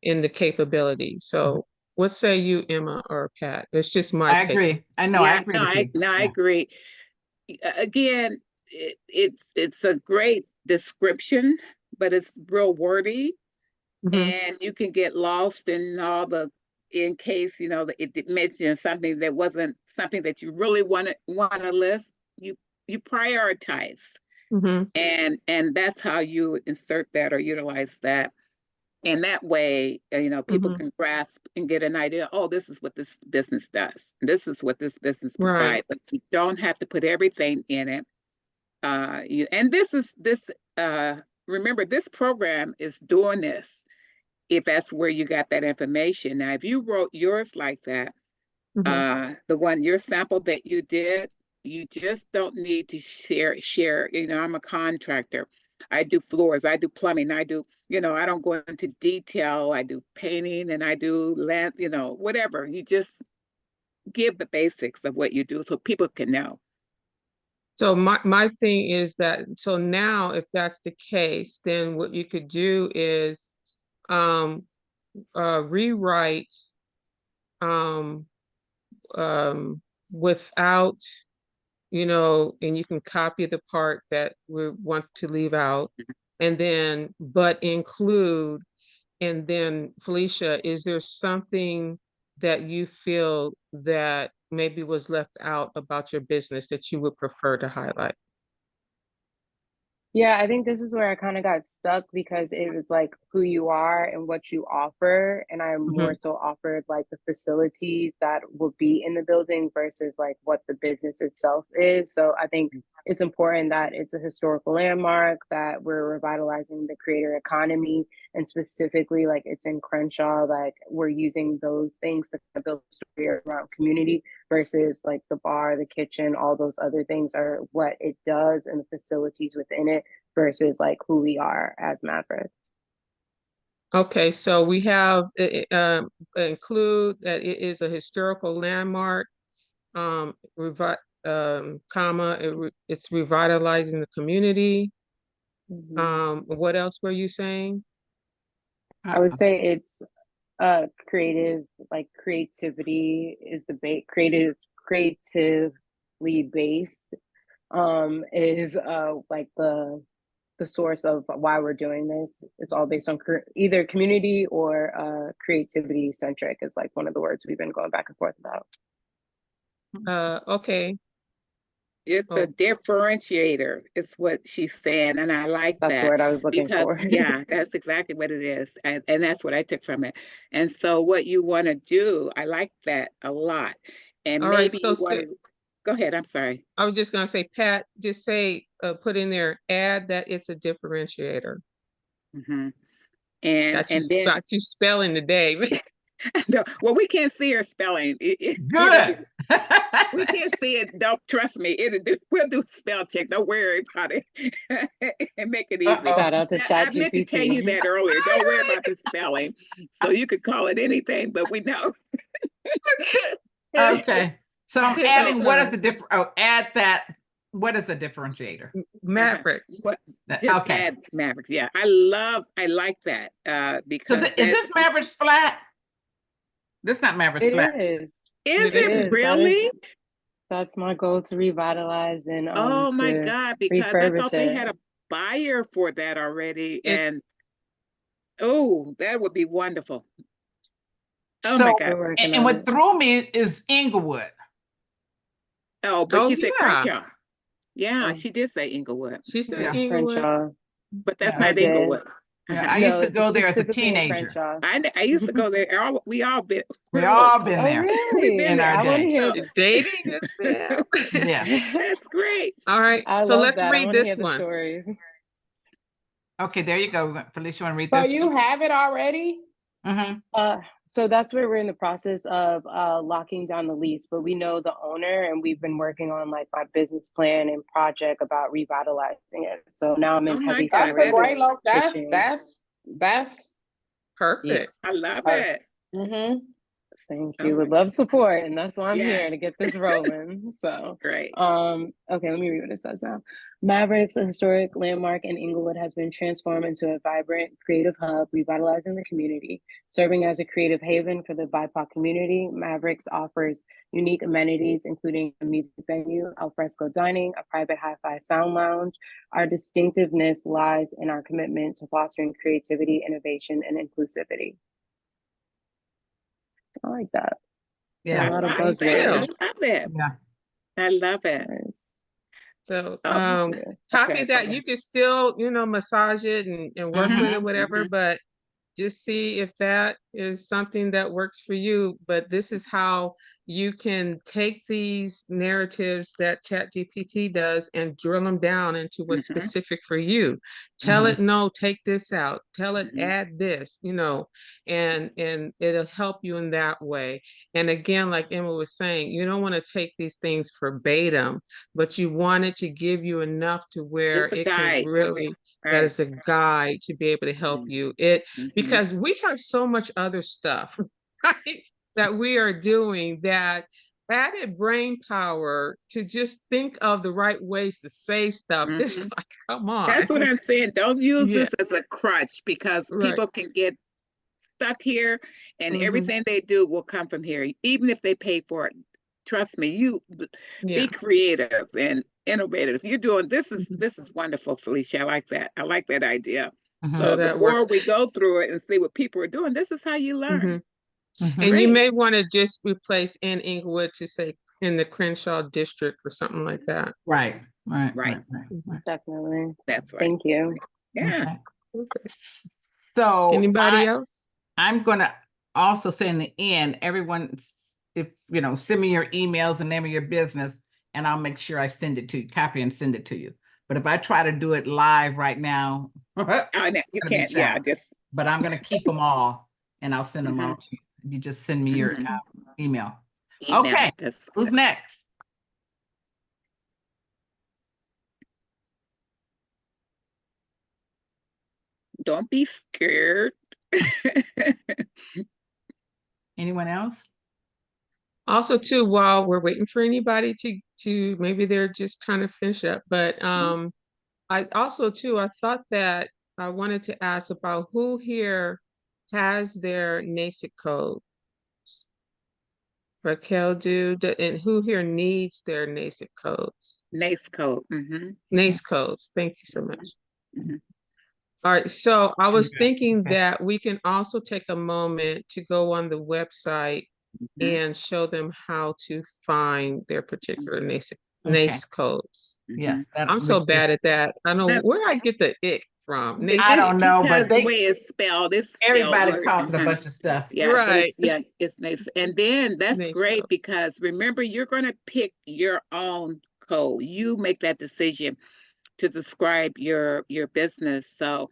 in the capability. So what say you, Emma or Pat? It's just my I take. agree. I know, I Yeah, agree no, with you. I Yeah. agree. Again, it's a great description, but it's real wordy, Mhm. and you can get lost in all the, in case, you know, it mentions something that wasn't something that you really want to list. You prioritize, Mhm. and that's how you insert that or utilize that. And that way, you know, people Mhm. can grasp and get an idea, oh, this is what this business does. This is what this business Right. provides. But you don't have to put everything in it. And this remember, this program is doing this if that's where you got that information. Now, if you wrote yours like that, Mhm. the one, your sample that you did, you just don't need to share. You know, I'm a contractor. I do floors, I do plumbing, I do, you know, I don't go into detail. I do painting and I do land, you know, whatever. You just give the basics of what you do so people can know. So my thing is that, so now if that's the case, then what you could do is um rewrite um without, you know, and you can copy the part that we want to leave out, and then but include. And then Felicia, is there something that you feel that maybe was left out about your business that you would prefer to highlight? Yeah, I think this is where I kind of got stuck because it was like who you are and what you offer. And I more Mhm. so offered like the facilities that will be in the building versus like what the business itself is. So I think it's important that it's a historical landmark, that we're revitalizing the creator economy, and specifically like it's in Crenshaw, like we're using those things to build a story around community versus like the bar, the kitchen, all those other things are what it does and the facilities within it versus like who we are as Mavericks. Okay, so we have include that it is a historical landmark, comma, it's revitalizing the community. What else were you saying? I would say it's creative, like creativity is the creatively based is like the source of why we're doing this. It's all based on either community or creativity centric is like one of the words we've been going back and forth about. Okay. It's Oh. a differentiator, is what she's saying. And I like That's the that word I was looking because, for. yeah, that's exactly what it is. And that's what I took from it. And so, what you want to do, I like that a lot. And All right, maybe so you want to go ahead. I'm sorry. I was just gonna say, Pat, just say, put in there, add that it's a differentiator. Hmm. And then Got you spelling today. no, well, we can't see her spelling. Good. We can't see it. Don't trust me. We'll do a spell check. Don't worry about it and make it easy. Uh-oh. Shout out to I meant to tell you ChatGPT. that earlier. Don't worry about the spelling. So you could call it anything, but we know. Okay. So I'm adding, what is So, the different, oh, add that, what is a differentiator? Mavericks. What? That- Just okay. add Mavericks. Yeah, I like that So because is this Mavericks flat? This not Mavericks It flat. is. is It it is. really? That's my goal, to revitalize and Oh my to God! Because I refurbish thought they it. had a buyer for that already, It's and oh, that would be wonderful. Oh So, my We're God! working and on what it. threw me is Inglewood. Oh, but Oh, she said yeah. Crenshaw. Yeah, Oh. she did say Inglewood, She said Yeah. Inglewood. Crenshaw. but that's Yeah. I not did. Inglewood. Yeah, Uh-huh. I used to No, go there she's as a typically in teenager. Crenshaw. I used to go there. We all been. We look, all been Oh, there we've been really? in there. our I want to day. hear. So Dating yourself. Yeah. that's great. All right, I so love let's that. I read want to hear this the one. stories. Okay, there you go. Felicia, want to read So this? you have it already? Mm-hmm. So that's where we're in the process of locking down the lease, but we know the owner and we've been working on like my business plan and project about revitalizing it. So now I'm Oh in my heavy God, That's a that is, great look. pitching. That's Perfect. I love Perfect. it. mm-hmm. Thank Oh you. my Would love support, and that's why I'm Yeah. here to get this rolling. So, Great. okay, let me read what it says now. Mavericks, a historic landmark in Inglewood, has been transformed into a vibrant, creative hub, revitalizing the community. Serving as a creative haven for the BIPOC community, Mavericks offers unique amenities, including a music venue, alfresco dining, a private hi-fi sound lounge. Our distinctiveness lies in our commitment to fostering creativity, innovation, and inclusivity. I like that. Yeah. A lot of I love it. buzzwords. I love it. Yeah. I love it. Nice. So, Oh, Yeah. copy okay, that. okay. You can still, massage it and work with it, Mhm, whatever, mhm. but just see if that is something that works for you. But this is how you can take these narratives that ChatGPT does and drill them down into what's Mhm. specific for you. Tell it, no, take this out. Tell it, Mhm. add this, and it'll help you in that way. And again, like Emma was saying, you don't want to take these things verbatim, but you want it to give you enough to where It's a it can guide, really, that right? is a guide to be able to help Mhm, you. mhm. Because we have so much other stuff, right, that we are doing that added brain power to just think of the right ways to say stuff. It's Mhm. like, come on. That's what I'm saying. Don't use Yeah, this as a crutch because right. people can get stuck here and Mhm. everything they do will come from here, even if they pay for it. Trust me, Yeah. be creative and innovative. You're doing this is Mhm. this is wonderful, Felicia. I like that. I like that idea. Mhm. So So the that more works. we go through it and see what people are doing, this is how you learn. Mhm. Mhm. And you Great. may want to just replace in Inglewood to say in the Crenshaw district or something like that. Right. Right. Right. Definitely. That's right. Thank you. Yeah. Okay. Okay. So Anybody else? I'm gonna also say in the end, everyone, if send me your emails and name of your business, and I'll make sure I send it to you, copy and send it to you. But if I try to do it live right now, Oh, no, you gonna be can't. Yeah, challenging. just But I'm gonna keep them all, and I'll send them all to you. You just send me your Mhm. email. email. Okay, That's who's good. next? Don't be scared. Anyone else? Also, too, while we're waiting for anybody to maybe they're just trying to finish up, but I also too I thought that I wanted to ask about who here has their NAICS code. Raquel and who here needs their NAICS codes? NAICS code. Mm-hmm. NAICS codes. Thank you so much. Mm-hmm. All right, so I was Okay. thinking Okay. that we can also take a moment to go on the website and show them how to find their particular NAICS codes. Yeah, I'm so bad at that. I know That- where I get the ick from. I don't know, but because the way it's spelled, everybody weird. calls it a bunch of stuff. Yeah, but Right. it's nice. And then that's NAICS great code. because remember, you're going to pick your own code. You make that decision to describe your business. So,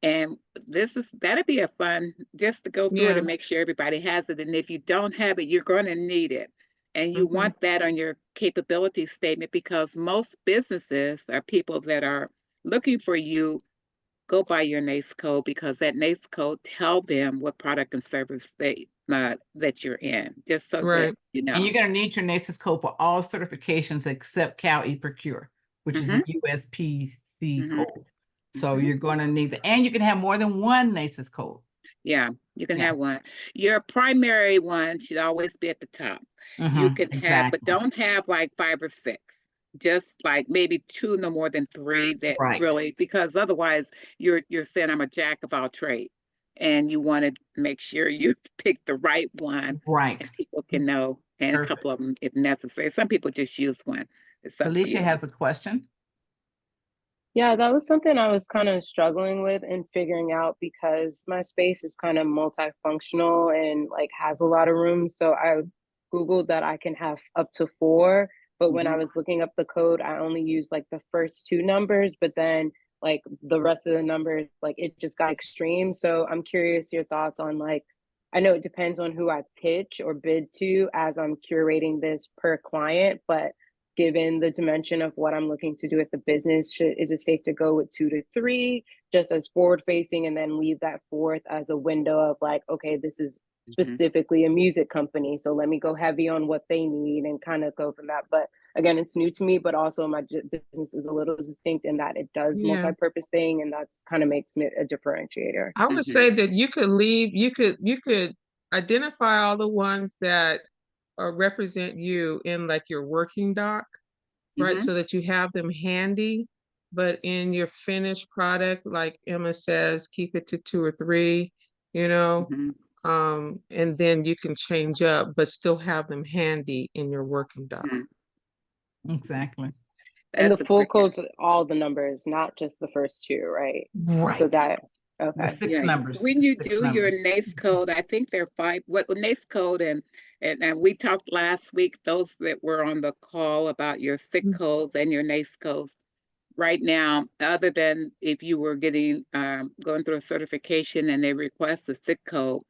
and that'd be a fun just to go through it Yeah. and make sure everybody has it. And if you don't have it, you're going to need it. And you Mhm. want that on your capability statement because most businesses are people that are looking for you go by your NAICS code because that NAICS code tell them what product and service that you're in, just so Right. that you know. And you're going to need your NAICS code for all certifications except Cal eProcure, which is a USPC code. So you're going to need and you can have more than one NAICS code. Yeah, you can Yeah. have one. Your primary one should always be at the top. You can have, but Exactly. don't have like 5 or 6. Just like maybe 2, no more than 3 that Right. really, because otherwise you're saying I'm a jack of all trades. And you want to make sure you pick the right one Right. and people can know, and a Perfect. couple of them if necessary. Some people just use one. It's up to Felicia you. has a question. Yeah, that was something I was kind of struggling with and figuring out because my space is kind of multifunctional and like has a lot of room. So I Googled that I can have up to 4, but when I was looking up the code, I only used like the first 2 numbers, but then like the rest of the numbers, like it just got extreme. So I'm curious your thoughts on like, I know it depends on who I pitch or bid to as I'm curating this per client, but given the dimension of what I'm looking to do at the business, is it safe to go with 2 to 3 just as forward facing and then leave that fourth as a window of like, okay, this is specifically a music company, so let me go heavy on what they need and kind of go from that. But again, it's new to me, but also my business is a little distinct in that it does Yeah. multi-purpose thing, and that's kind of makes me a differentiator. I would say that you could leave, you could identify all the ones that represent you in like your working doc, right? Mhm. So that you have them handy. But in your finished product, like Emma says, keep it to 2 or 3, you know, Mhm. and then you can change up, but still have them handy in your working doc. Mhm. Exactly. And the That's a full great- code's all the numbers, not just the first 2, right? So Right. that, The okay. 6 Yeah, numbers. when the you 6 do your numbers. NACE code, I think there are 5, what NACE code and we talked last week, those that were on the call about your SIC Mm. codes and your NACE codes. Right now, other than if you were getting going through a certification and they request a SIC code,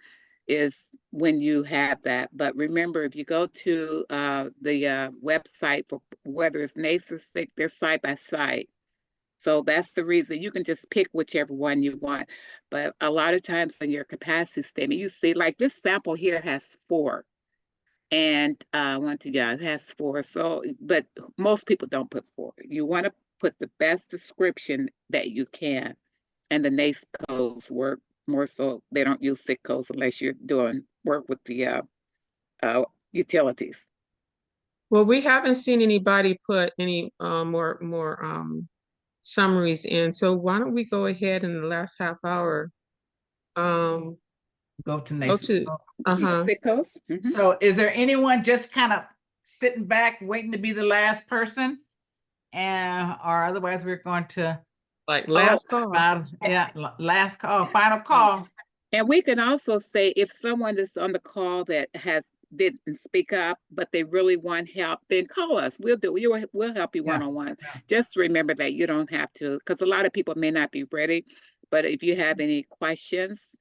is when you have that. But remember, if you go to the website for whether it's NACE or SIC, they're side by side. So that's the reason you can just pick whichever one you want. But a lot of times in your capacity statement, you see like this sample here has 4. And it has 4. So, but most people don't put 4. You want to put the best description that you can. And the NACE codes work more so they don't use SIC codes unless you're doing work with the utilities. Well, we haven't seen anybody put any more summaries in. So why don't we go ahead in the last half hour? Go to Go NACE. to, uh-huh. SIC codes? Mhm. So is there anyone just kind of sitting back, waiting to be the last person? And or otherwise we're going to Like last call. last call, final call. And we can also say if someone is on the call that didn't speak up, but they really want help, then call us. We'll help you Yeah, one-on-one. yeah. Just remember that you don't have to, because a lot of people may not be ready. But if you have any questions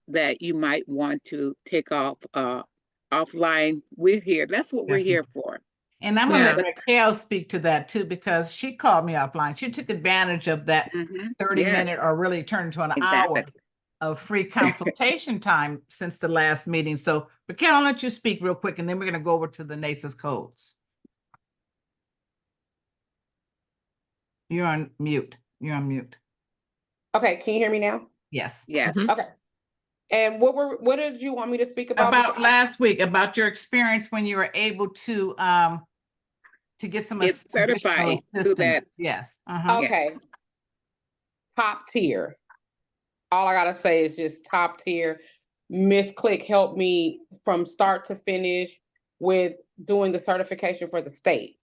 that you might want to take off offline, we're here. That's what we're here for. And I'm gonna Yeah. let Raquel speak to that too, because she called me offline. She took advantage of that 30-minute or really turned into an hour Exactly. of free consultation time since the last meeting. So Raquel, I'll let you speak real quick and then we're gonna go over to the NACE's codes. You're on mute. You're on mute. Okay, can you hear me now? Yes. Yes. Mhm. Okay. And what did you want me to speak about? About last week, about your experience when you were able to get some Get certified through that. assistance. Yes. Okay. Top tier. All I gotta say is just top tier. Miss Click helped me from start to finish with doing the certification for the state.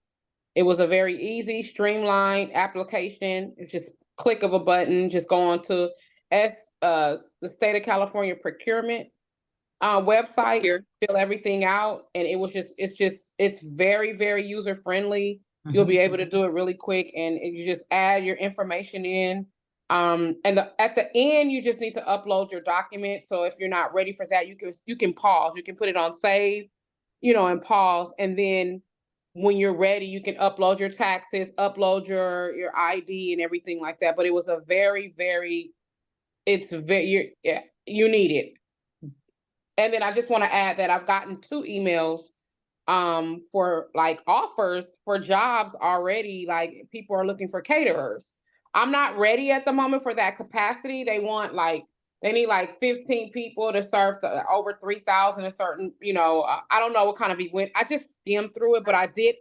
It was a very easy, streamlined application. It's just click of a button, just go on to the state of California procurement website, fill everything out, and it's very, very user friendly. You'll be able to do it really quick, and you just add your information in. And at the end, you just need to upload your document. So if you're not ready for that, you can pause. You can put it on save, and pause, and then when you're ready, you can upload your taxes, upload your ID and everything like that. But it was a very, very, you need it. And then I just want to add that I've gotten 2 emails for like offers for jobs already. Like people are looking for caterers. I'm not ready at the moment for that capacity. They need like 15 people to serve over 3,000 a certain, I don't know what kind of event. I just skimmed through it, but I did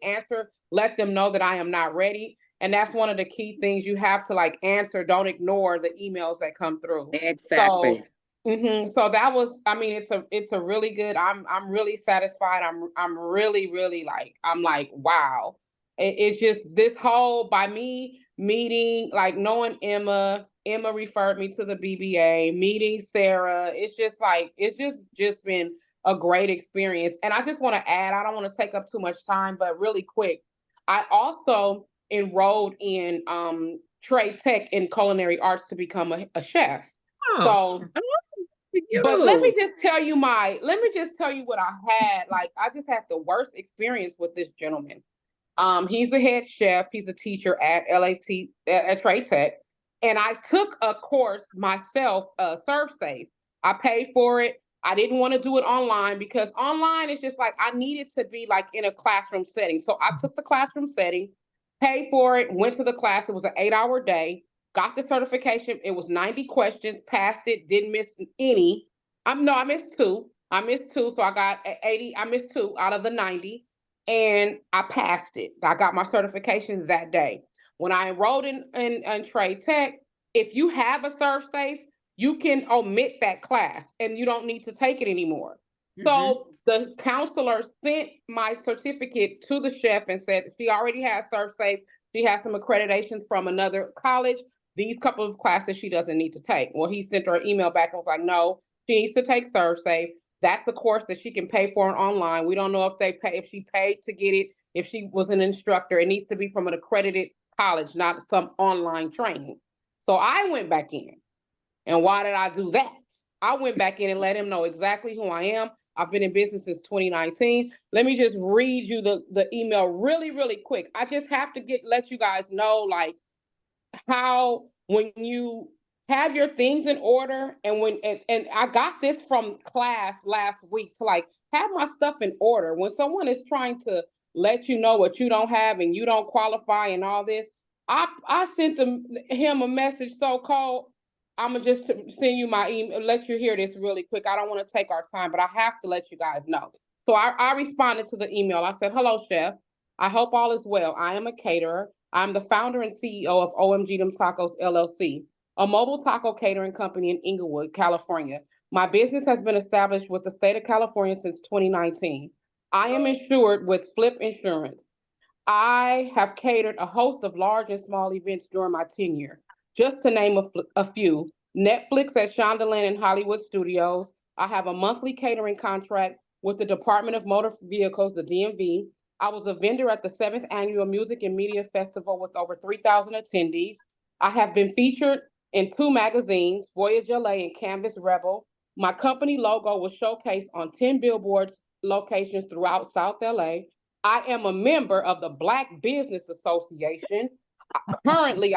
let them know that I am not ready. And that's one of the key things you have to like answer. Don't ignore the emails that come through. Exactly. So that was, it's a really good, I'm really satisfied. I'm really, really I'm like, wow. It's just this whole, by me meeting, like knowing Emma referred me to the BBA, meeting Sarah. It's just been a great experience. And I just want to add, I don't want to take up too much time, but really quick, I also enrolled in trade tech in culinary arts to become a chef. Oh, So, but let me just tell you what I had. Like, I just had the worst experience with this gentleman. He's a head chef. He's a teacher at LAT at Trade Tech. And I took a course myself, ServSafe. I paid for it. I didn't want to do it online because online is just like, I needed to be like in a classroom setting. So I took the classroom setting, paid for it, went to the class. It was an 8-hour day, got the certification. It was 90 questions, passed it, didn't miss any. I missed two. So I got 80. I missed 2 out of the 90. And I passed it. I got my certification that day. When I enrolled in Trade Tech, if you have a ServSafe, you can omit that class and you don't need to take it anymore. So the counselor sent my certificate to the chef and said she already has ServSafe. She has some accreditations from another college. These couple of classes she doesn't need to take. Well, he sent her an email back and was like, no, she needs to take ServSafe. That's a course that she can pay for online. We don't know if she paid to get it, if she was an instructor. It needs to be from an accredited college, not some online training. So I went back in. And why did I do that? I went back in and let him know exactly who I am. I've been in business since 2019. Let me just read you the email really, really quick. I just have to let you guys know, like, how when you have your things in order, and I got this from class last week, to like have my stuff in order. When someone is trying to let you know what you don't have and you don't qualify and all this, I sent him a message so cold. I'm gonna just send you my email, let you hear this really quick. I don't want to take our time, but I have to let you guys know. So I responded to the email. I said, hello, chef. I hope all is well. I am a caterer. I'm the founder and CEO of OMG Them Tacos LLC, a mobile taco catering company in Inglewood, California. My business has been established with the state of California since 2019. I am insured with Flip Insurance. I have catered a host of large and small events during my tenure. Just to name a few: Netflix at Shondaland and Hollywood Studios. I have a monthly catering contract with the Department of Motor Vehicles, the DMV. I was a vendor at the 7th Annual Music and Media Festival with over 3,000 attendees. I have been featured in 2 magazines, Voyager LA and Canvas Rebel. My company logo was showcased on 10 billboards locations throughout South LA. I am a member of the Black Business Association. Currently,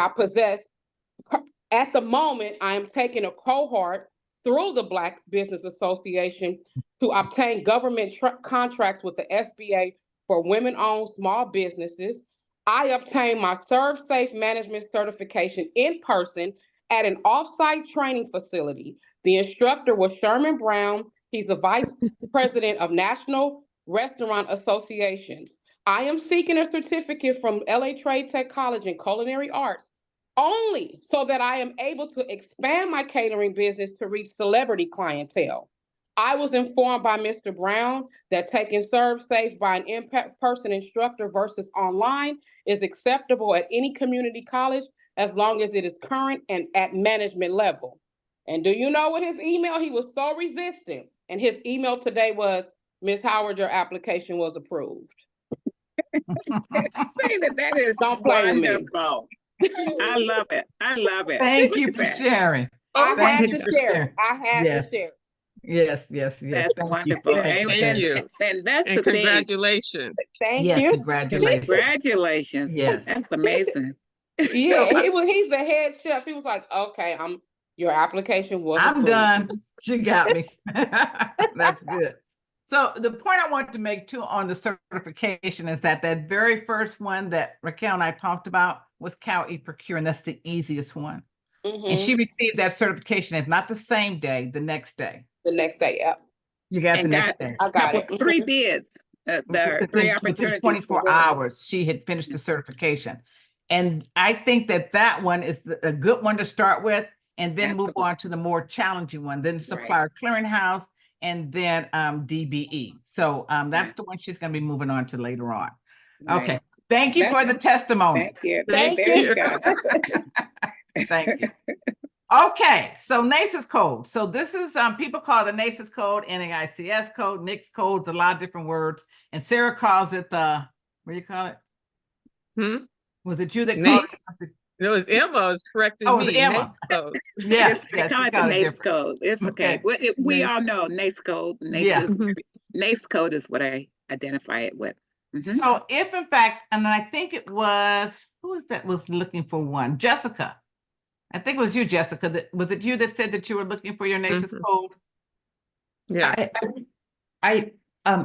at the moment, I am taking a cohort through the Black Business Association to obtain government contracts with the SBA for women-owned small businesses. I obtained my ServSafe management certification in person at an off-site training facility. The instructor was Sherman Brown. He's the vice president of National Restaurant Associations. I am seeking a certificate from LA Trade Tech College in Culinary Arts only so that I am able to expand my catering business to reach celebrity clientele. I was informed by Mr. Brown that taking ServSafe by an in-person instructor versus online is acceptable at any community college as long as it is current and at management level. And do you know what his email? He was so resistant. And his email today was, Ms. Howard, your application was approved. Say that is Don't play with me. wonderful. I love it. I love it. Thank Look you at for that. sharing. Oh, I had Thank to you for share sharing. it. I had Yes. to share it. Yes, yes, yes. That's Thank wonderful. you. And, Thank and, you. and that's And the thing. congratulations. Thank Yes, you. congratulations. Congratulations. Yes. That's amazing. Yeah, he's the head chef. He was like, okay, your application was I'm approved. done. She got me. That's good. So the point I wanted to make too on the certification is that very first one that Raquel and I talked about was Cal eProcure, and that's the easiest one. And she received that certification, if not the same day, the next day. The next day, yep. You got And the next day. I got it. 3 bids. The 3 Within opportunities. 24 for- hours, she had finished the certification. And I think that one is a good one to start with, and then move Absolutely. on to the more challenging one, then Supplier Clearinghouse, and then DBE. So that's the one she's going to be moving on to later on. Right. Okay. Thank you for the testimony. Thank you. Thank There you. you go. Thank you. Okay, so NACES code. So this is people call it the NACES code, NAICS code, NICS code, a lot of different words. And Sarah calls it the, what do you call it? Hmm? Was it you that called NACE? it It was Emma was correcting Oh, it was me, Emma. NAICS codes. Yeah, They yeah, call she it the got it NAICS different. code. It's okay. Okay. We NAICS. all know NAICS code. Yeah. NAICS code is what I identify it with. Mhm. So if in fact, and I think it was, who was that was looking for one? Jessica. I think it was you, Jessica. Was it you that said that you were looking for your NACES Mhm. code? Yeah. I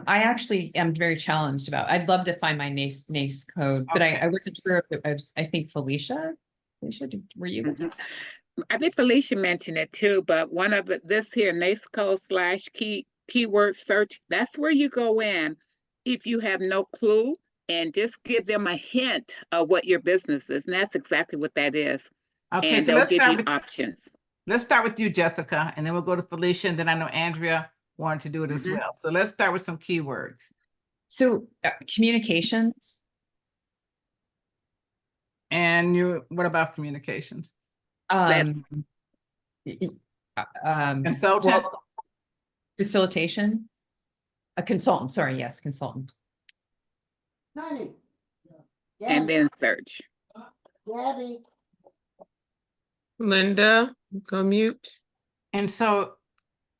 actually am very challenged about, I'd love to find my NACE code, but Okay. I wasn't sure if it was, I think Felicia, were you? Mhm. I think Felicia mentioned it too, but one of this here, NAICS code / keyword search, that's where you go in if you have no clue and just give them a hint of what your business is. And that's exactly what that is. Okay, And so they'll let's give start you with options. you, Jessica, and then we'll go to Felicia, and then I know Andrea wanted to do it as Mhm. well. So let's start with some keywords. So communications, And what about communications? That's- y- y- Consultant? well, facilitation, a consultant, sorry, yes, consultant. Honey. And then search. Gabby. Linda, go mute. And so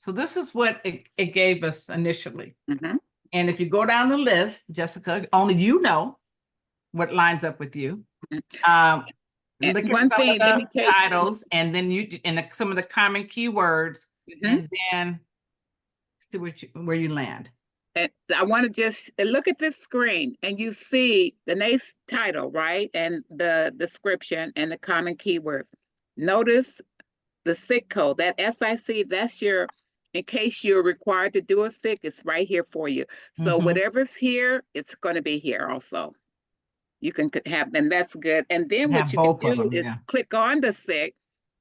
this is what it gave us initially. Mhm. And if you go down the list, Jessica, only you know what lines up with you. And Look at one some thing, of let me the tell you. titles, and then some of the common keywords, Mhm. and then see where you land. And I want to just look at this screen and you see the NAICS title, right? And the description and the common keywords. Notice the SIC code, that SIC, that's your, in case you're required to do a SIC, it's right here for you. So Mhm. whatever's here, it's going to be here also. You can have, and that's good. And then Have what you can both of do them, is yeah. click on the SIC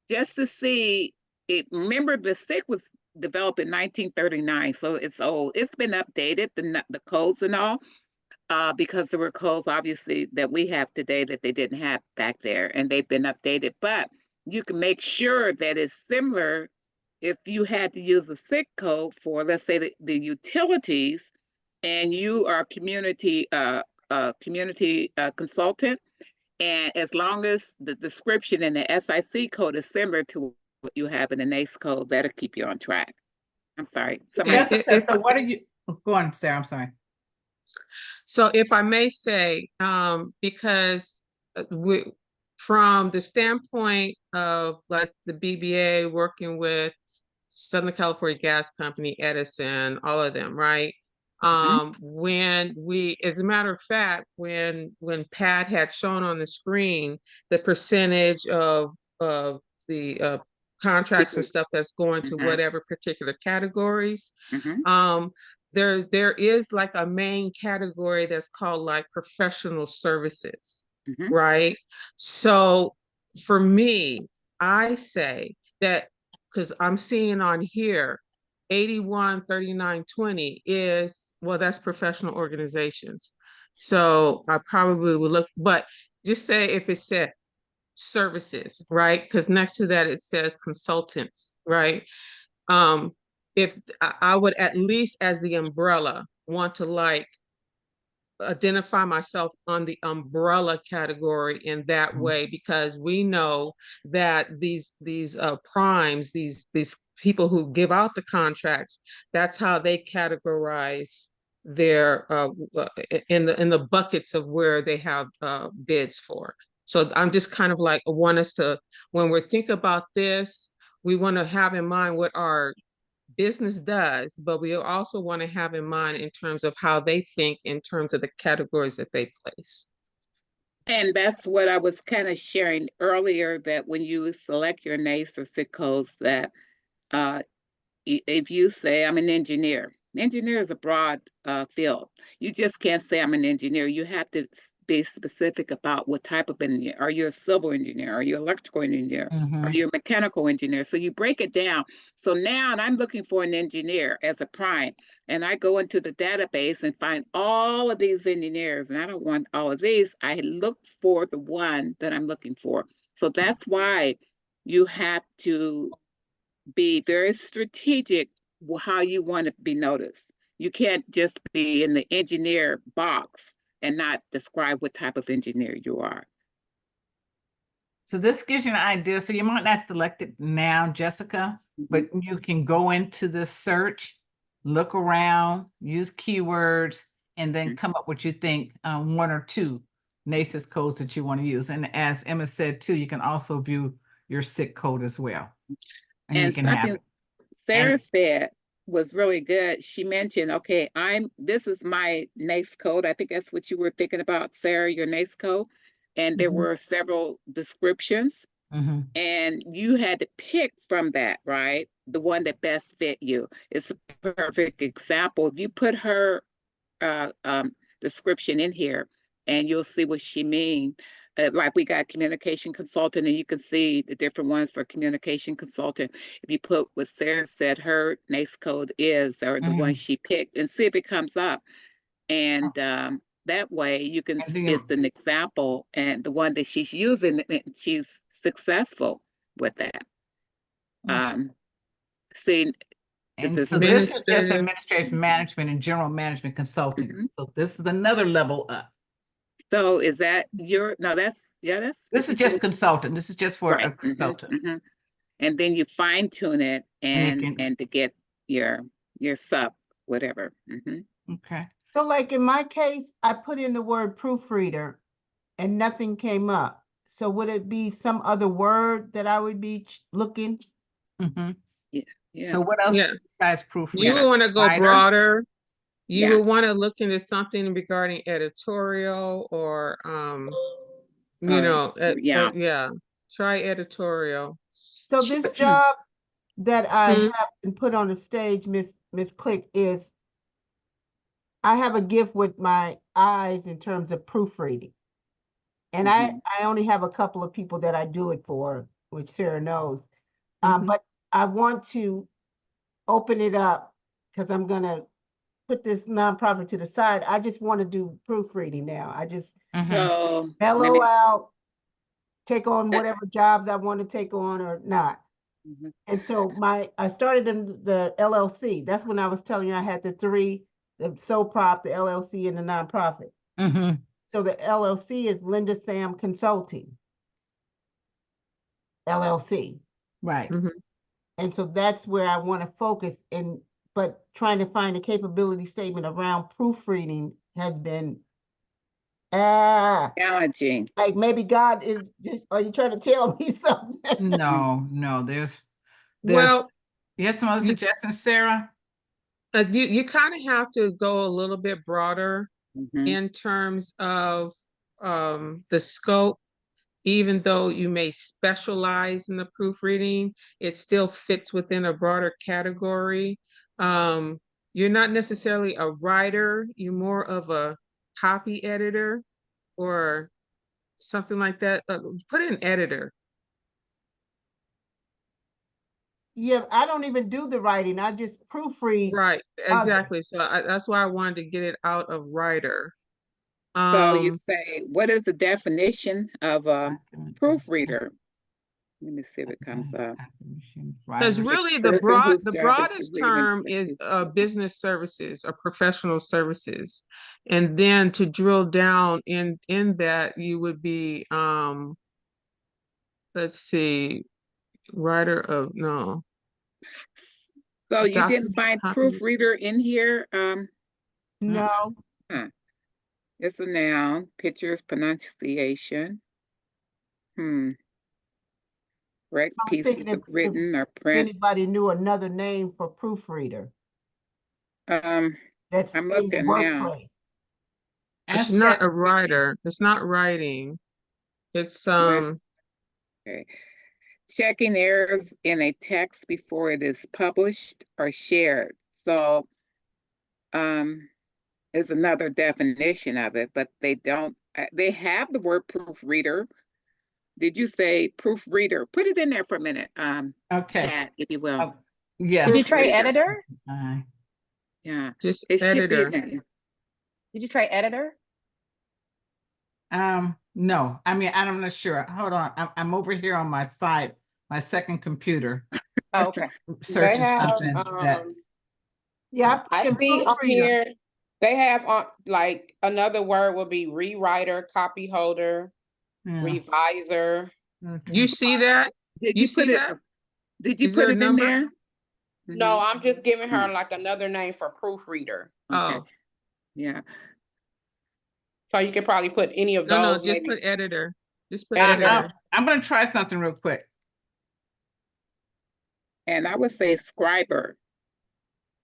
just to see it. Remember, the SIC was developed in 1939, so it's old. It's been updated, the codes and all, because there were codes obviously that we have today that they didn't have back there, and they've been updated. But you can make sure that it's similar if you had to use a SIC code for, let's say, the utilities, and you are a community consultant, and as long as the description in the SIC code is similar to what you have in the NAICS code, that'll keep you on track. I'm sorry. Somebody, Yes. Jessica, if so what are you, go on, Sarah, I'm sorry. So if I may say, because from the standpoint of like the BBA working with Southern California Gas Company, Edison, all of them, right? When as a matter of fact, when Pat had shown on the screen the percentage of the contracts and stuff that's going to whatever particular categories, there is like a main category that's called like professional services, right? So for me, I say that because I'm seeing on here 813920 is, well, that's professional organizations. So I probably would look, but just say if it said services, right? Because next to that it says consultants, right? If I would at least as the umbrella want to like identify myself on the umbrella category in that way, because we know that these primes, these people who give out the contracts, that's how they categorize their in the buckets of where they have bids for. So I'm just kind of like want us to, when we're thinking about this, we want to have in mind what our business does, but we also want to have in mind in terms of how they think in terms of the categories that they place. And that's what I was kind of sharing earlier, that when you select your NAICS or SIC codes, that if you say I'm an engineer is a broad field. You just can't say I'm an engineer. You have to be specific about what type of engineer. Are you a civil engineer? Are you an electrical engineer? Are you a mechanical engineer? So you break it down. So now I'm looking for an engineer as a prime, and I go into the database and find all of these engineers, and I don't want all of these. I look for the one that I'm looking for. So that's why you have to be very strategic how you want to be noticed. You can't just be in the engineer box and not describe what type of engineer you are. So this gives you an idea. So you might not select it now, Jessica, but you can go into the search, look around, use keywords, and then come up with you think one or two NAICS codes that you want to use. And as Emma said too, you can also view your SIC code as well. And you And can have something it. Sarah said was really good. She mentioned, okay, this is my NAICS code. I think that's what you were thinking about, Sarah, your NAICS code. And there Mhm. were several descriptions, Mhm. and you had to pick from that, right? The one that best fit you. It's a perfect example. If you put her description in here, and you'll see what she means. Like we got communication consultant, and you can see the different ones for communication consultant. If you put what Sarah said her NAICS code is, or the one she picked, and see if it comes up. And that way you can, And then- it's an example, and the one that she's using, she's successful with that. See, And this so this is just Administrative. administrative management and general management consulting. Mhm. So this is another level up. so is that your, no, that's This is just consultant. This is just for a right. consultant. And then you fine tune it And you and can- to get your sub, whatever. Okay. So like in my case, I put in the word proofreader and nothing came up. So would it be some other word that I would be looking? Mhm. Yeah. So what else Yeah. besides You proofreader? will want to go Writer? broader. You Yeah. will want to look into something regarding editorial or, yeah. yeah, try editorial. So this job that I Hmm. have been put on the stage, Miss Click, is I have a gift with my eyes in terms of proofreading. And I only have a couple of people that I do it for, which Sarah knows. But I want to open it up because I'm gonna put this nonprofit to the side. I just want to do proofreading now. I just So let mellow me, out, take on That- whatever jobs I want to take on or not. And so I started in the LLC. That's when I was telling you I had the three, the sole prop, the LLC, and the nonprofit. So the LLC is Linda Sam Consulting, LLC. Right. And so that's where I want to focus but trying to find a capability statement around proofreading has been, challenging. like maybe God is just, are you trying to tell me something? No, there's Well, you have some other you- suggestions, Sarah? you kind of have to go a little bit broader Mhm. in terms of the scope. Even though you may specialize in the proofreading, it still fits within a broader category. You're not necessarily a writer, you're more of a copy editor or something like that. Put in editor. Yeah, I don't even do the writing. I just proofread. Right, others. exactly. So that's why I wanted to get it out of writer. So you say, what is the definition of a proofreader? Let me see if it comes up. Because really Person whose the job is to broadest read and term is interpret. business services or professional services. And then to drill down in that, you would be let's see, writer of no. So you didn't document find copies. proofreader in here? No, It's a noun, pictures, pronunciation. Correct I was thinking pieces of if written or print. anybody knew another name for proofreader that's I'm in the looking now. workplace. It's Ask not a ChatGPT. writer. It's not writing. It's Okay. Checking errors in a text before it is published or shared. So is another definition of it, but they don't, they have the word proofreader. Did you say proofreader? Put it in there for a minute, Okay. Kat, if you will. Yeah. Did you try Proofreader. editor? Yeah, just it should be. editor. Did you try editor? No, I mean, I'm not sure. Hold on. I'm over here on my side, my second computer. Oh, okay. Searching have, something that's Yeah, I put in see on proofreader. here, they have on, like, another word would be rewriter, copy holder, yeah. reviser. You see that? Did You you put see it, that? did you Is there put a it in number? there? No, Mhm. I'm just giving her like another name for proofreader. Okay, Oh, yeah, So you could probably put any of no, no, those, just maybe. put editor. Just put Editor. editor. I'm gonna try something real quick. and I would say scriber.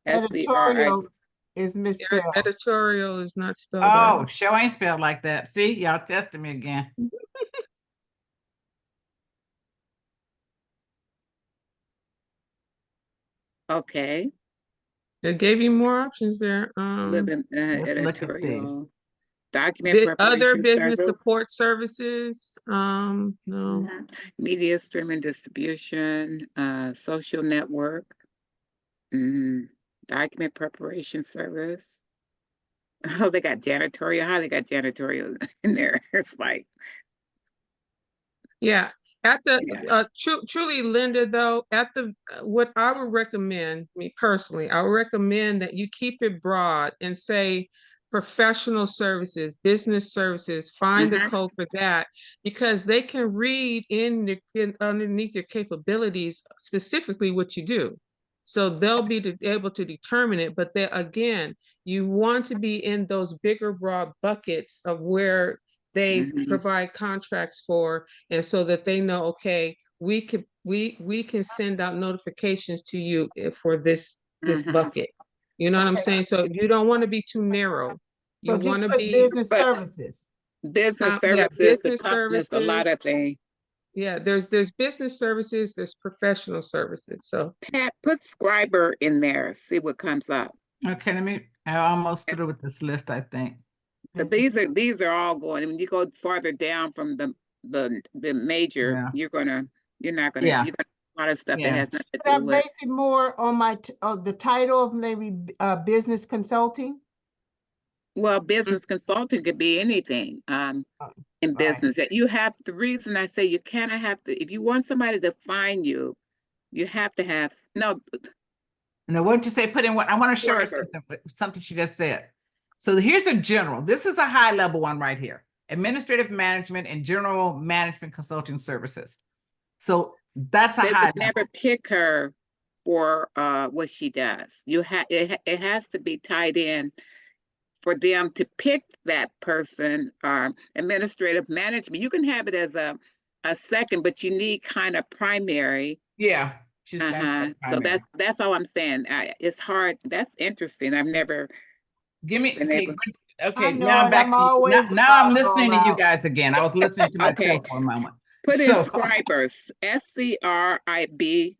SCRI. Editorial is Yeah, misspelled. editorial is not spelled Oh, out. show ain't spelled like that. See, y'all testing me again. Okay, They gave you more options there. live in let's look at these. editorial. Document Other preparation business service. support services, no. Mhm. Media streaming distribution, social network. Document preparation service. Oh, they got janitorial. How they got janitorial in there? It's like, Yeah, at the, Yeah. truly, Linda, though, at the, what I would recommend, me personally, I would recommend that you keep it broad and say professional services, business services, find the Mhm. code for that, because they can read underneath your capabilities specifically what you do. So they'll be able to determine it, but then again, you want to be in those bigger, broad buckets of where they Mhm. provide contracts for, and so that they know, okay, we can send out notifications to you for this Mhm. bucket. You know what I'm Okay. saying? So you don't want to be too narrow. You So just want to put be, business But- services. Business yeah, services, the business company is a lot services. of things. Yeah, there's business services, there's professional services. So Pat, put scriber in there, see what comes up. Okay, I'm almost through with this list, I think. So these are all going, when you go farther down from the major, Yeah. you're not gonna, Yeah. you got a lot of stuff that Yeah. has nothing to Could I do with. base it more on the title of maybe business consulting? Well, business consulting could be anything, in right. business. That you have, the reason I say you kind of have to, if you want somebody to find you, you have to have, no, Now, what'd you say? Put in what? I want to show her Scriber. something she just said. So here's a general. This is a high level one right here. Administrative management and general management consulting services. So that's a they high would level. never pick her for what she does. It has to be tied in for them to pick that person. Administrative management, you can have it as a second, but you need kind of primary. Yeah. She's got So primary. that's all I'm saying. It's hard. That's interesting. I've never Give me, been okay, able. okay, I know now I'm it, back I'm to you. always Now I'm all listening to you out. guys again. I was listening to myself Okay. for a moment. Put in So- scribers, SCRIBBR.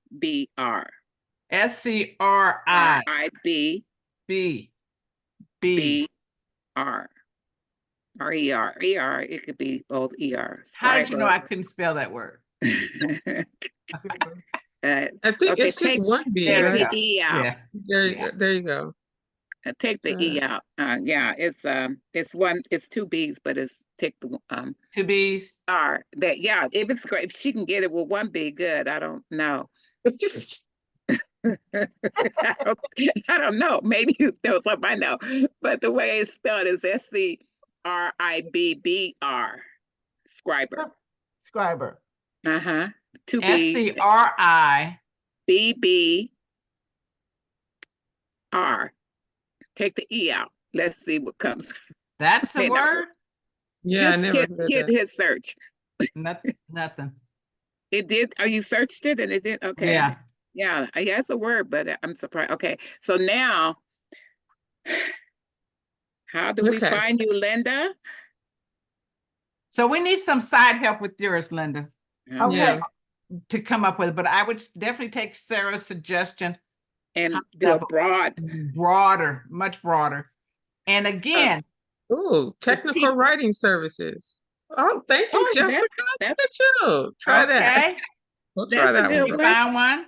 SCRIBBR. RER. RER. It could be both ER. How did you know I couldn't spell that word? I think Okay, it's just take- one B, There we right? go. E out. Yeah. There you Yeah. go. There you go. Take the E out. Yeah, it's two B's, but it's take the Two B's. R. That, yeah, if it's great, if she can get it with one B, good. I don't know. I don't know. Maybe you know something I know, but the way it's spelled is SCRIBBR. Scriber. Scriber. Two B SCRI. BBR. Take the E out. Let's see what comes. That's the May not word? Yeah, I Just never heard that. hit search. Nothing. It did. Oh, you searched it and it did. Okay. Yeah. Yeah, it's a word, but I'm surprised. Okay, so now, how do we Okay. find you, Linda? So we need some side help with yours, Linda, Okay. Yeah. to come up with it. But I would definitely take Sarah's suggestion, And High do a level. broad. broader, much broader. And again, Ooh, technical people- writing services. Oh, thank you, Oh, that- Jessica. that- Look at you. Try that. okay, We'll That's try a that good one. you one. found one?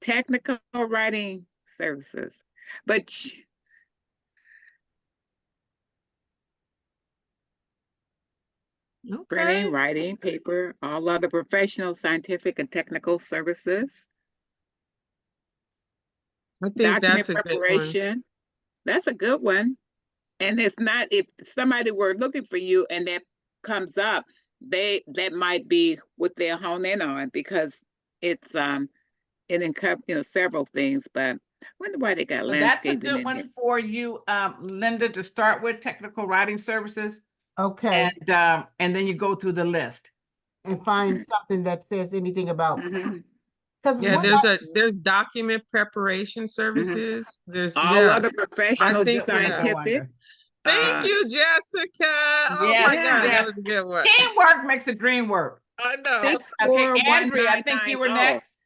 Technical writing services, but printing, Okay. writing, paper, all other professional, scientific, and technical services. I think Document that's a good one. preparation. That's a good one. And it's not, if somebody were looking for you and that comes up, that might be what they'll hone in on, because it encompasses several things, but I wonder why they got So that's a landscaping good in one there. for you, Linda, to start with, technical writing services. Okay, And then you go through the list. and find something that says anything about, Mhm. because Yeah, what there's document preparation services. There's, All yeah. other professional, think we're gonna go scientific. Thank you, Jessica. Oh my Yes, God, yeah. that was a good one. Teamwork makes the dream work. I know. 641 Okay, Andrea, I think you were 9990. next.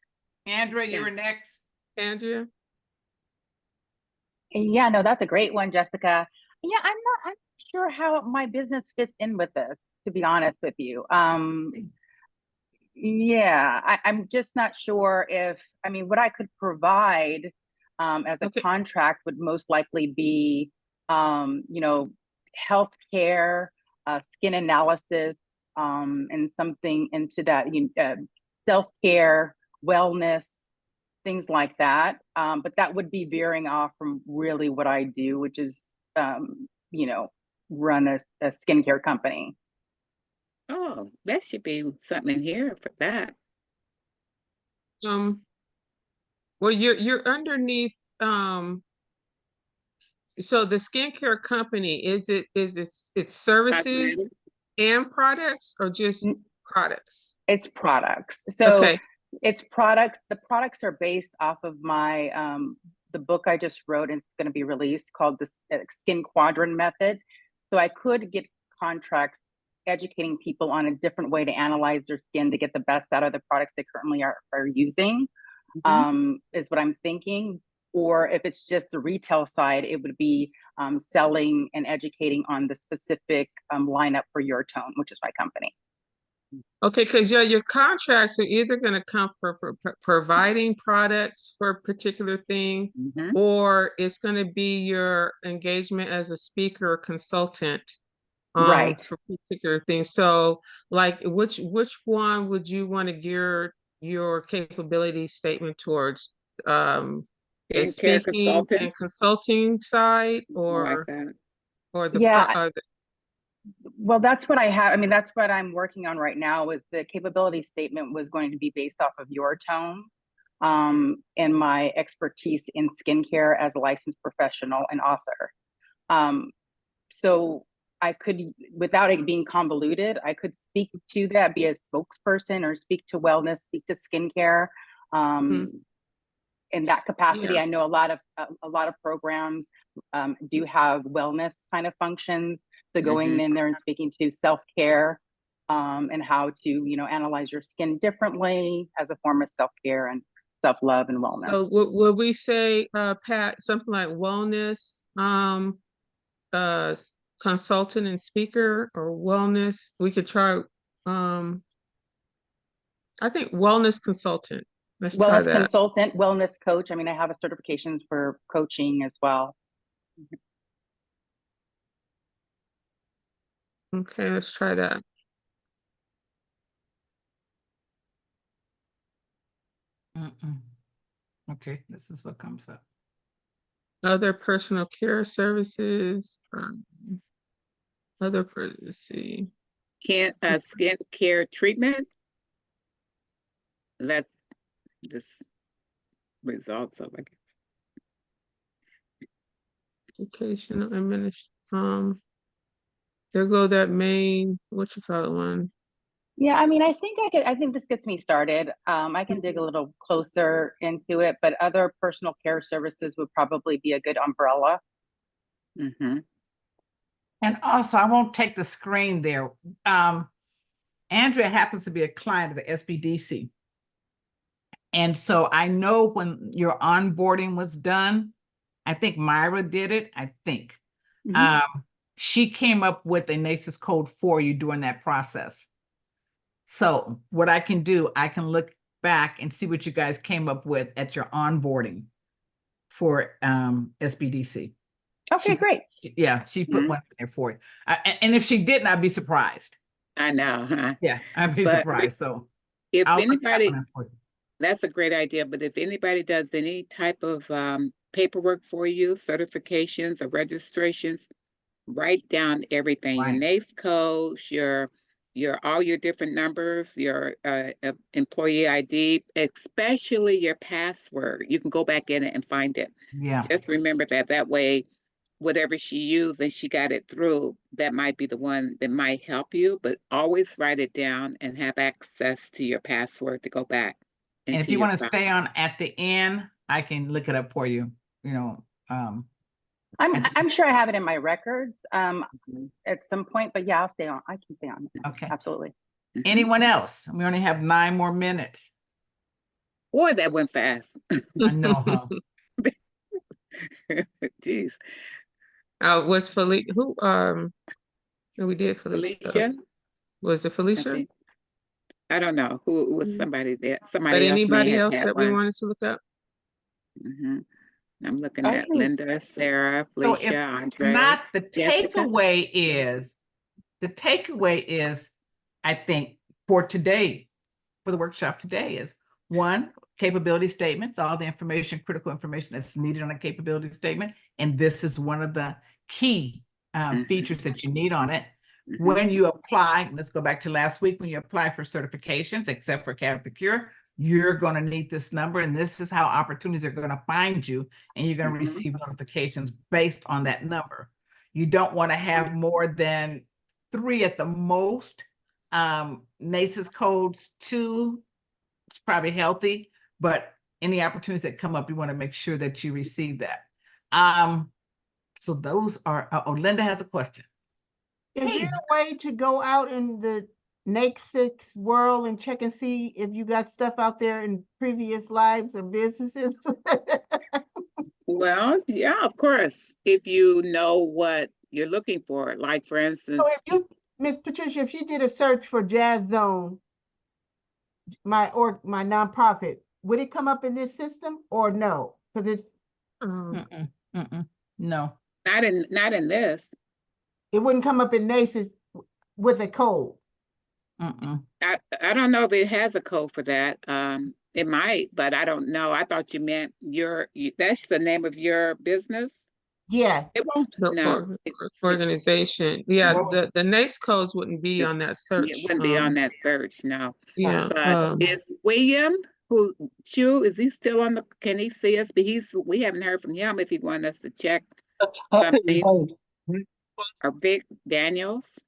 Andrea, you Yeah. were next. Andrea? Yeah, no, that's a great one, Jessica. Yeah, I'm not sure how my business fits in with this, to be honest with you. Yeah, I'm just not sure if, I mean, what I could provide as a Okay. contract would most likely be, healthcare, skin analysis, and something into that, self-care, wellness, things like that. But that would be veering off from really what I do, which is, run a skincare company. Oh, that should be something in here for that. Well, you're underneath, so the skincare company, it's services Cosmetic. and products, or just products? It's products. So Okay, it's products. The products are based off of my the book I just wrote, and it's going to be released, called the Skin Quadrant Method. So I could get contracts educating people on a different way to analyze their skin to get the best out of the products they currently are using, is what I'm thinking. Or if it's just the retail side, it would be selling and educating on the specific lineup for Your Tone, which is my company. okay, because your contracts are either gonna come for providing products for a particular thing, Mhm. or it's gonna be your engagement as a speaker or consultant Right. for particular things. So like which one would you want to gear your capability statement towards? The Skincare speaking consultant. and consulting side, I like or that. the Yeah, well, that's what I have. I mean, that's what I'm working on right now. Is the capability statement was going to be based off of Your Tone, and my expertise in skincare as a licensed professional and author. So I could, without it being convoluted, I could speak to that, be a spokesperson, or speak to wellness, speak to skincare. In that capacity, yeah. I know a lot of programs do have wellness kind of functions. So going in there and speaking to self-care, and how to, analyze your skin differently as a form of self-care and self-love and wellness. So would we say, Pat, something like wellness, consultant and speaker, or wellness? We could try, I think wellness consultant. Let's try Wellness that. consultant, wellness coach. I mean, I have certifications for coaching as well. Okay, let's try that. Okay, this is what comes up. Other personal care services, let's see. Skincare treatment. That's this results of, I guess. Educational administration, there go that main, what you call it one. Yeah, I mean, I think this gets me started. I can dig a little closer into it, but other personal care services would probably be a good umbrella. Mm-hmm. And also, I won't take the screen there. Andrea happens to be a client of the SBDC. And so I know when your onboarding was done, I think Myra did it, I think. She came up with a NACES code for you during that process. So what I can do, I can look back and see what you guys came up with at your onboarding for SBDC. Okay, great. Yeah, she put one in there for you. And if she didn't, I'd be surprised. I know, huh? Yeah, I'd be surprised. So if I'll anybody, that's a great idea. But if anybody does any type of paperwork for you, certifications or registrations, write down everything, your NACE codes, your all your different numbers, your employee ID, especially your password. You can go back in it and find it. Yeah. Just remember that way, whatever she used and she got it through, that might be the one that might help you, but always write it down and have access to your password to go back. And if into you your want to file. stay on at the end, I can look it up for you, you know. I'm sure I have it in my records Mhm. at some point, but yeah, I'll stay on. I can stay on. Okay. Absolutely. Mhm. Anyone else? We only have 9 more minutes. Boy, that went fast. I know, huh? Jeez. Was Felicia, who we did Felicia? Felicia, Was it I Felicia? think. I don't know who was Mhm. somebody there. But Somebody else may anybody have else had that we one. wanted to look up? Mhm. I'm looking I at can- Linda, Sarah, So if Felicia, Andre. not, the Jessica? takeaway is, I think, for today, for the workshop today is, 1, capability statements, all the information, critical information that's needed on a capability statement. And this is one of the key features that you need on it. Mhm. When you apply, let's go back to last week, when you apply for certifications, except for CAPICure, you're going to need this number, and this is how opportunities are going to find you, and you're going to Mhm. receive notifications based on that number. You don't want to have more than 3 at the most. NACES codes 2 is probably healthy, but any opportunities that come up, you want to make sure that you receive that. So those are, oh, Linda has a question. Is Hey. there a way to go out in the NACE world and check and see if you got stuff out there in previous lives or businesses? Well, yeah, of course. If you know what you're looking for, like for instance, So if you, Miss Patricia, if you did a search for Jazz Zone, my nonprofit, would it come up in this system or no? Because it's, Mm-mm, mm-mm, no. not in this. it wouldn't come up in NACES with a code. Mm-mm. I don't know if it has a code for that. It might, but I don't know. I thought you meant that's the name of your business. Yes. It won't. The No, organization. Yeah, Well- the NACE codes wouldn't be It's- on that search. it wouldn't be on that search. No, Yeah. but is William Chu? Is he still on the? Can he see us? But we haven't heard from him. If he want us to check something, or Vic Daniels.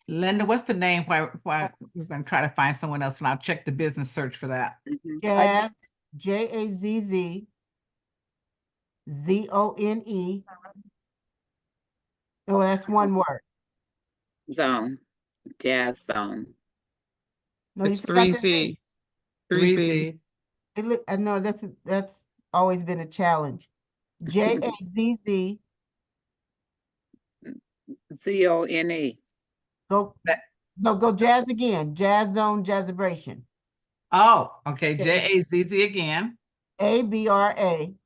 Linda, what's the name? Why we're going to try to find someone else, and I'll check the business search for that. Mhm. Jazz, Jazz Zone. Oh, that's one word. Zone, Jazz Zone. No, you It's forgot 3 the Z. Z's. 3 Z's. I know that's always been a challenge. JAZZ. ZONE. Go, That- no, go Jazz again. Jazz Zone Jazzabration. Oh, okay. Yeah. JAZZ again. ABRATION.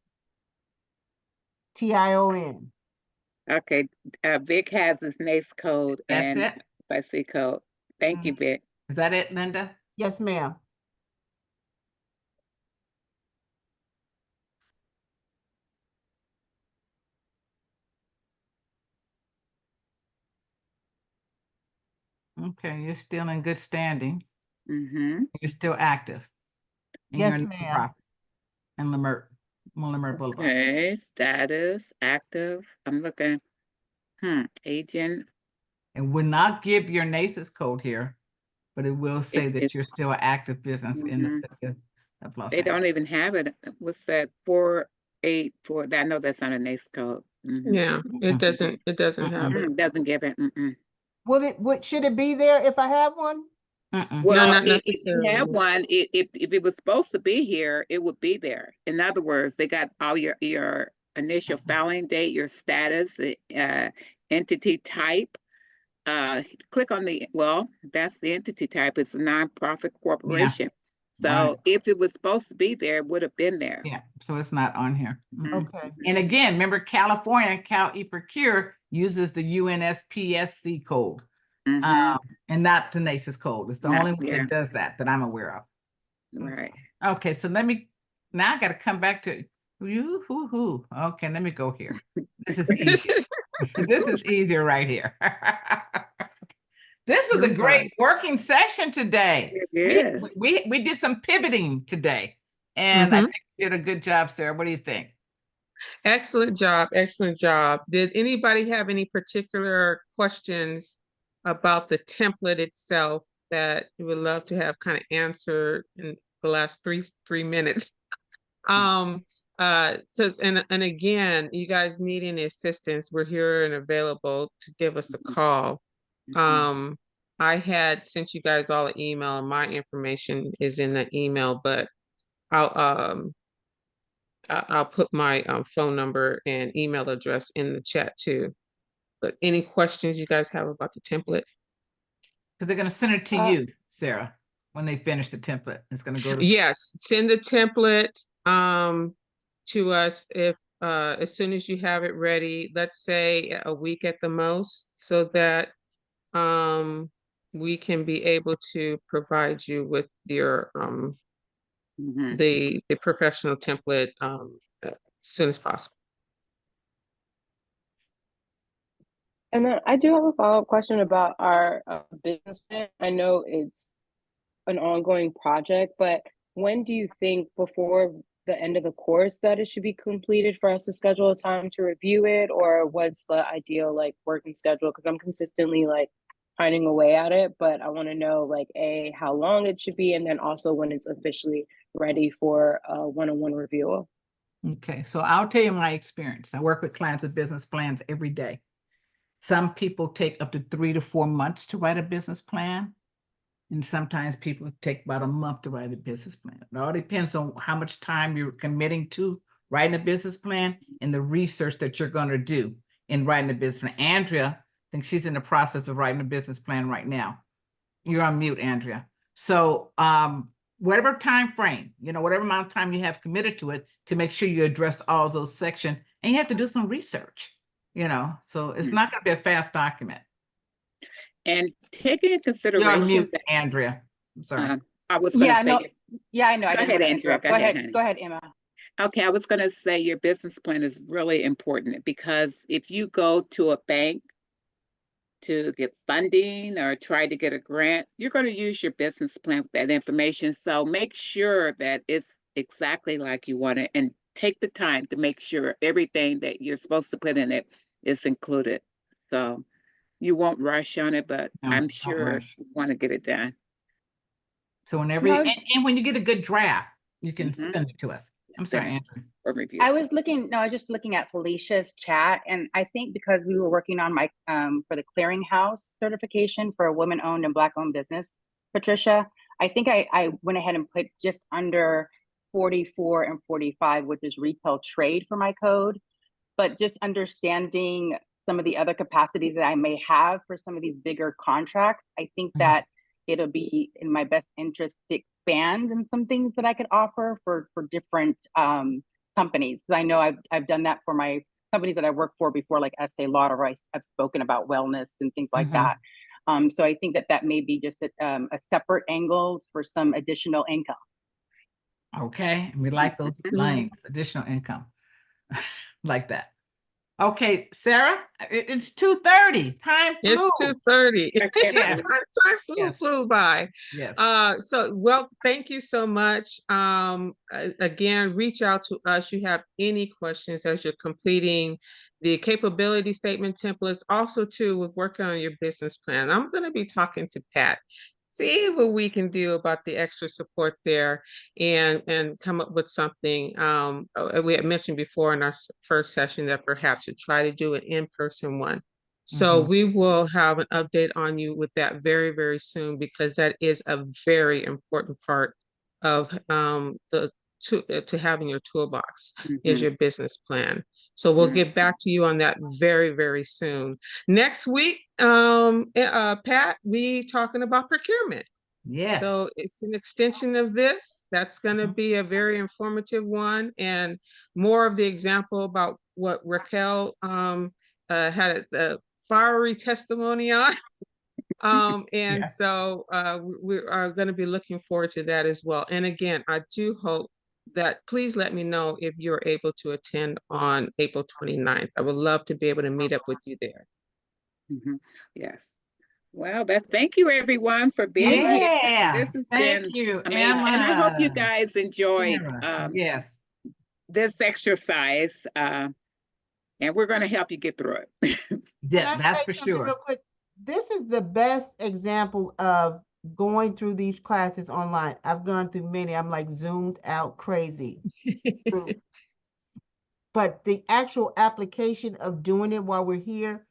Okay, Vic has his NACE code That's and it. FIC code. Thank you, Vic. Is that it, Linda? Yes, ma'am. Okay, you're still in good standing. Mm-hmm. You're still active. And Yes, you're a ma'am. nonprofit in Leimert Boulevard. Okay, status, active. I'm looking. Agent. It would not give your NACES code here, but it will say It- that it- you're still an active business in the Mhm. city of Los They Angeles. don't even have it. What's that? 484. I know that's not a NACE code. Mhm. Yeah, it doesn't have it. Doesn't give it. Should it be there if I have one? Mm-mm. Well, not if you have necessarily. one, if it was supposed to be here, it would be there. In other words, they got all your initial filing date, your status, entity type. Click on that's the entity type. It's a nonprofit corporation. So Right. if it was supposed to be there, it would have been there. Yeah, so it's not on here. Mm-mm. Okay. And again, remember California, Cal eProcure uses the UNSPSC code, Mhm. and not the NACES code. It's the Not- only one yeah. that does that I'm aware of. Right. Okay, so now I got to come back to you. Okay, let me go here. This is easy. This is easier right here. This was a You're great right. working session today. It is. We did some pivoting today, and I Mhm. think you did a good job, Sarah. What do you think? Excellent job. Excellent job. Did anybody have any particular questions about the template itself that you would love to have kind of answered in the last three minutes? So and again, you guys need any assistance, we're here and available to give us a call. Mhm. I had sent you guys all an email, and my information is in the email, but I'll I'll put my phone number and email address in the chat too. But any questions you guys have about the template? Because they're going to send it to Uh, you, Sarah, when they finish the template. It's going to go to. Yes, send the template to us if as soon as you have it ready, let's say a week at the most, so that we can be able to provide you with your Mhm. the professional template as soon as possible. And then I do have a follow-up question about our business plan. I know it's an ongoing project, but when do you think before the end of the course that it should be completed for us to schedule a time to review it? Or what's the ideal like working schedule? Because I'm consistently like finding away at it, but I want to know like A, how long it should be, and then also when it's officially ready for a one-on-one review. Okay, so I'll tell you my experience. I work with clients with business plans every day. Some people take up to 3 to 4 months to write a business plan. And sometimes people take about a month to write a business plan. It all depends on how much time you're committing to writing a business plan and the research that you're going to do in writing a business plan. Andrea, I think she's in the process of writing a business plan right now. You're on mute, Andrea. So whatever time frame, whatever amount of time you have committed to it, to make sure you address all those sections, and you have to do some research, so it's not going to be a fast document. And taking into You're on consideration mute, that Andrea. I'm sorry. I was going to Yeah, say, no, yeah, I know. I Go didn't ahead, want to Andrea. interrupt. Go Go ahead, ahead. honey. Go ahead, Emma. okay, I was going to say your business plan is really important because if you go to a bank to get funding or try to get a grant, you're going to use your business plan with that information. So make sure that it's exactly like you want it and take the time to make sure everything that you're supposed to put in it is included. So you won't rush on it, but No, I'm don't sure rush. you want to get it done. So whenever No, and when you get a good draft, you can Mhm. send it to us. I'm sorry, Send it Andrew. for review. I was just looking at Felicia's chat, and I think because we were working on my for the clearinghouse certification for a woman-owned and Black-owned business, Patricia, I think I went ahead and put just under 44 and 45, which is retail trade for my code. But just understanding some of the other capacities that I may have for some of these bigger contracts, I think Mhm. that it'll be in my best interest to expand in some things that I could offer for different companies. Because I know I've done that for my companies that I worked for before, like Estee Lauder. I've spoken about wellness and things like Mhm. that. So I think that may be just a separate angle for some additional income. Okay, we like those lines, additional income, like that. Okay, Sarah, it's 2:30. Time It's flew. 2:30. Okay. Yes. Time Yes. flew by. Yes. Well, thank you so much. Again, reach out to us. You have any questions as you're completing the capability statement templates. Also, too, with working on your business plan. I'm going to be talking to Pat. See what we can do about the extra support there and come up with something. We had mentioned before in our first session that perhaps you try to do an in-person one. So Mhm. we will have an update on you with that very, very soon because that is a very important part of to having your toolbox is Mhm. your business plan. So we'll Mhm. get back to you on that very, very soon. Next week, Pat, we talking about procurement. Yes. So it's an extension of this. That's going to Mhm. be a very informative one and more of the example about what Raquel had a fiery testimony on. And Yeah. so we are going to be looking forward to that as well. And again, I do hope that please let me know if you're able to attend on April 29th. I would love to be able to meet up with you there. Mhm. Yes. Well, thank you everyone for being here. Yeah, This has thank been you, amazing. And I hope you Emma. guys enjoyed Sarah, yes. this exercise. And we're going to help you get through it. Yeah, Can I that's say for something real sure. quick? This is the best example of going through these classes online. I've gone through many. I'm like zoomed out crazy. But the actual application of doing it while we're here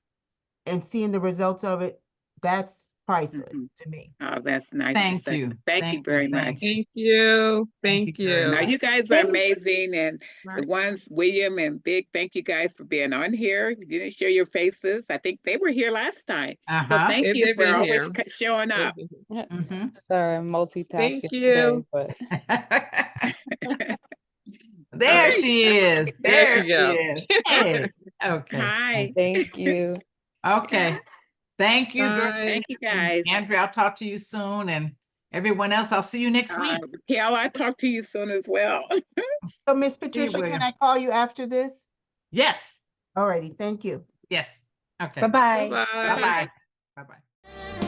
and seeing the results of it, that's priceless Mhm. to me. Oh, that's nice to Thank say. you. Thank you very thank much. you. Thank you. Thank you very you. Now, much. you guys are Thank you. amazing. And the Right. ones, William and Big, thank you guys for being on here. You didn't share your faces. I think they were here last time. So Uh-huh. thank you They've for been always here. showing They've up. been here. Mhm. Sorry, I'm multitasking Thank today, you. but There Okay. she is. There There she she go. is. Hey, okay. Hi. thank you. Okay. Thank you, girl. Bye. Thank you And guys. Andrea, I'll talk to you soon, and everyone else, I'll see you next week. Raquel, I'll talk to you soon as well. So Miss See you, Patricia, William. can I call you after this? Yes, Alrighty, thank you. yes. Okay. Bye-bye. Bye-bye. Bye-bye. Bye-bye.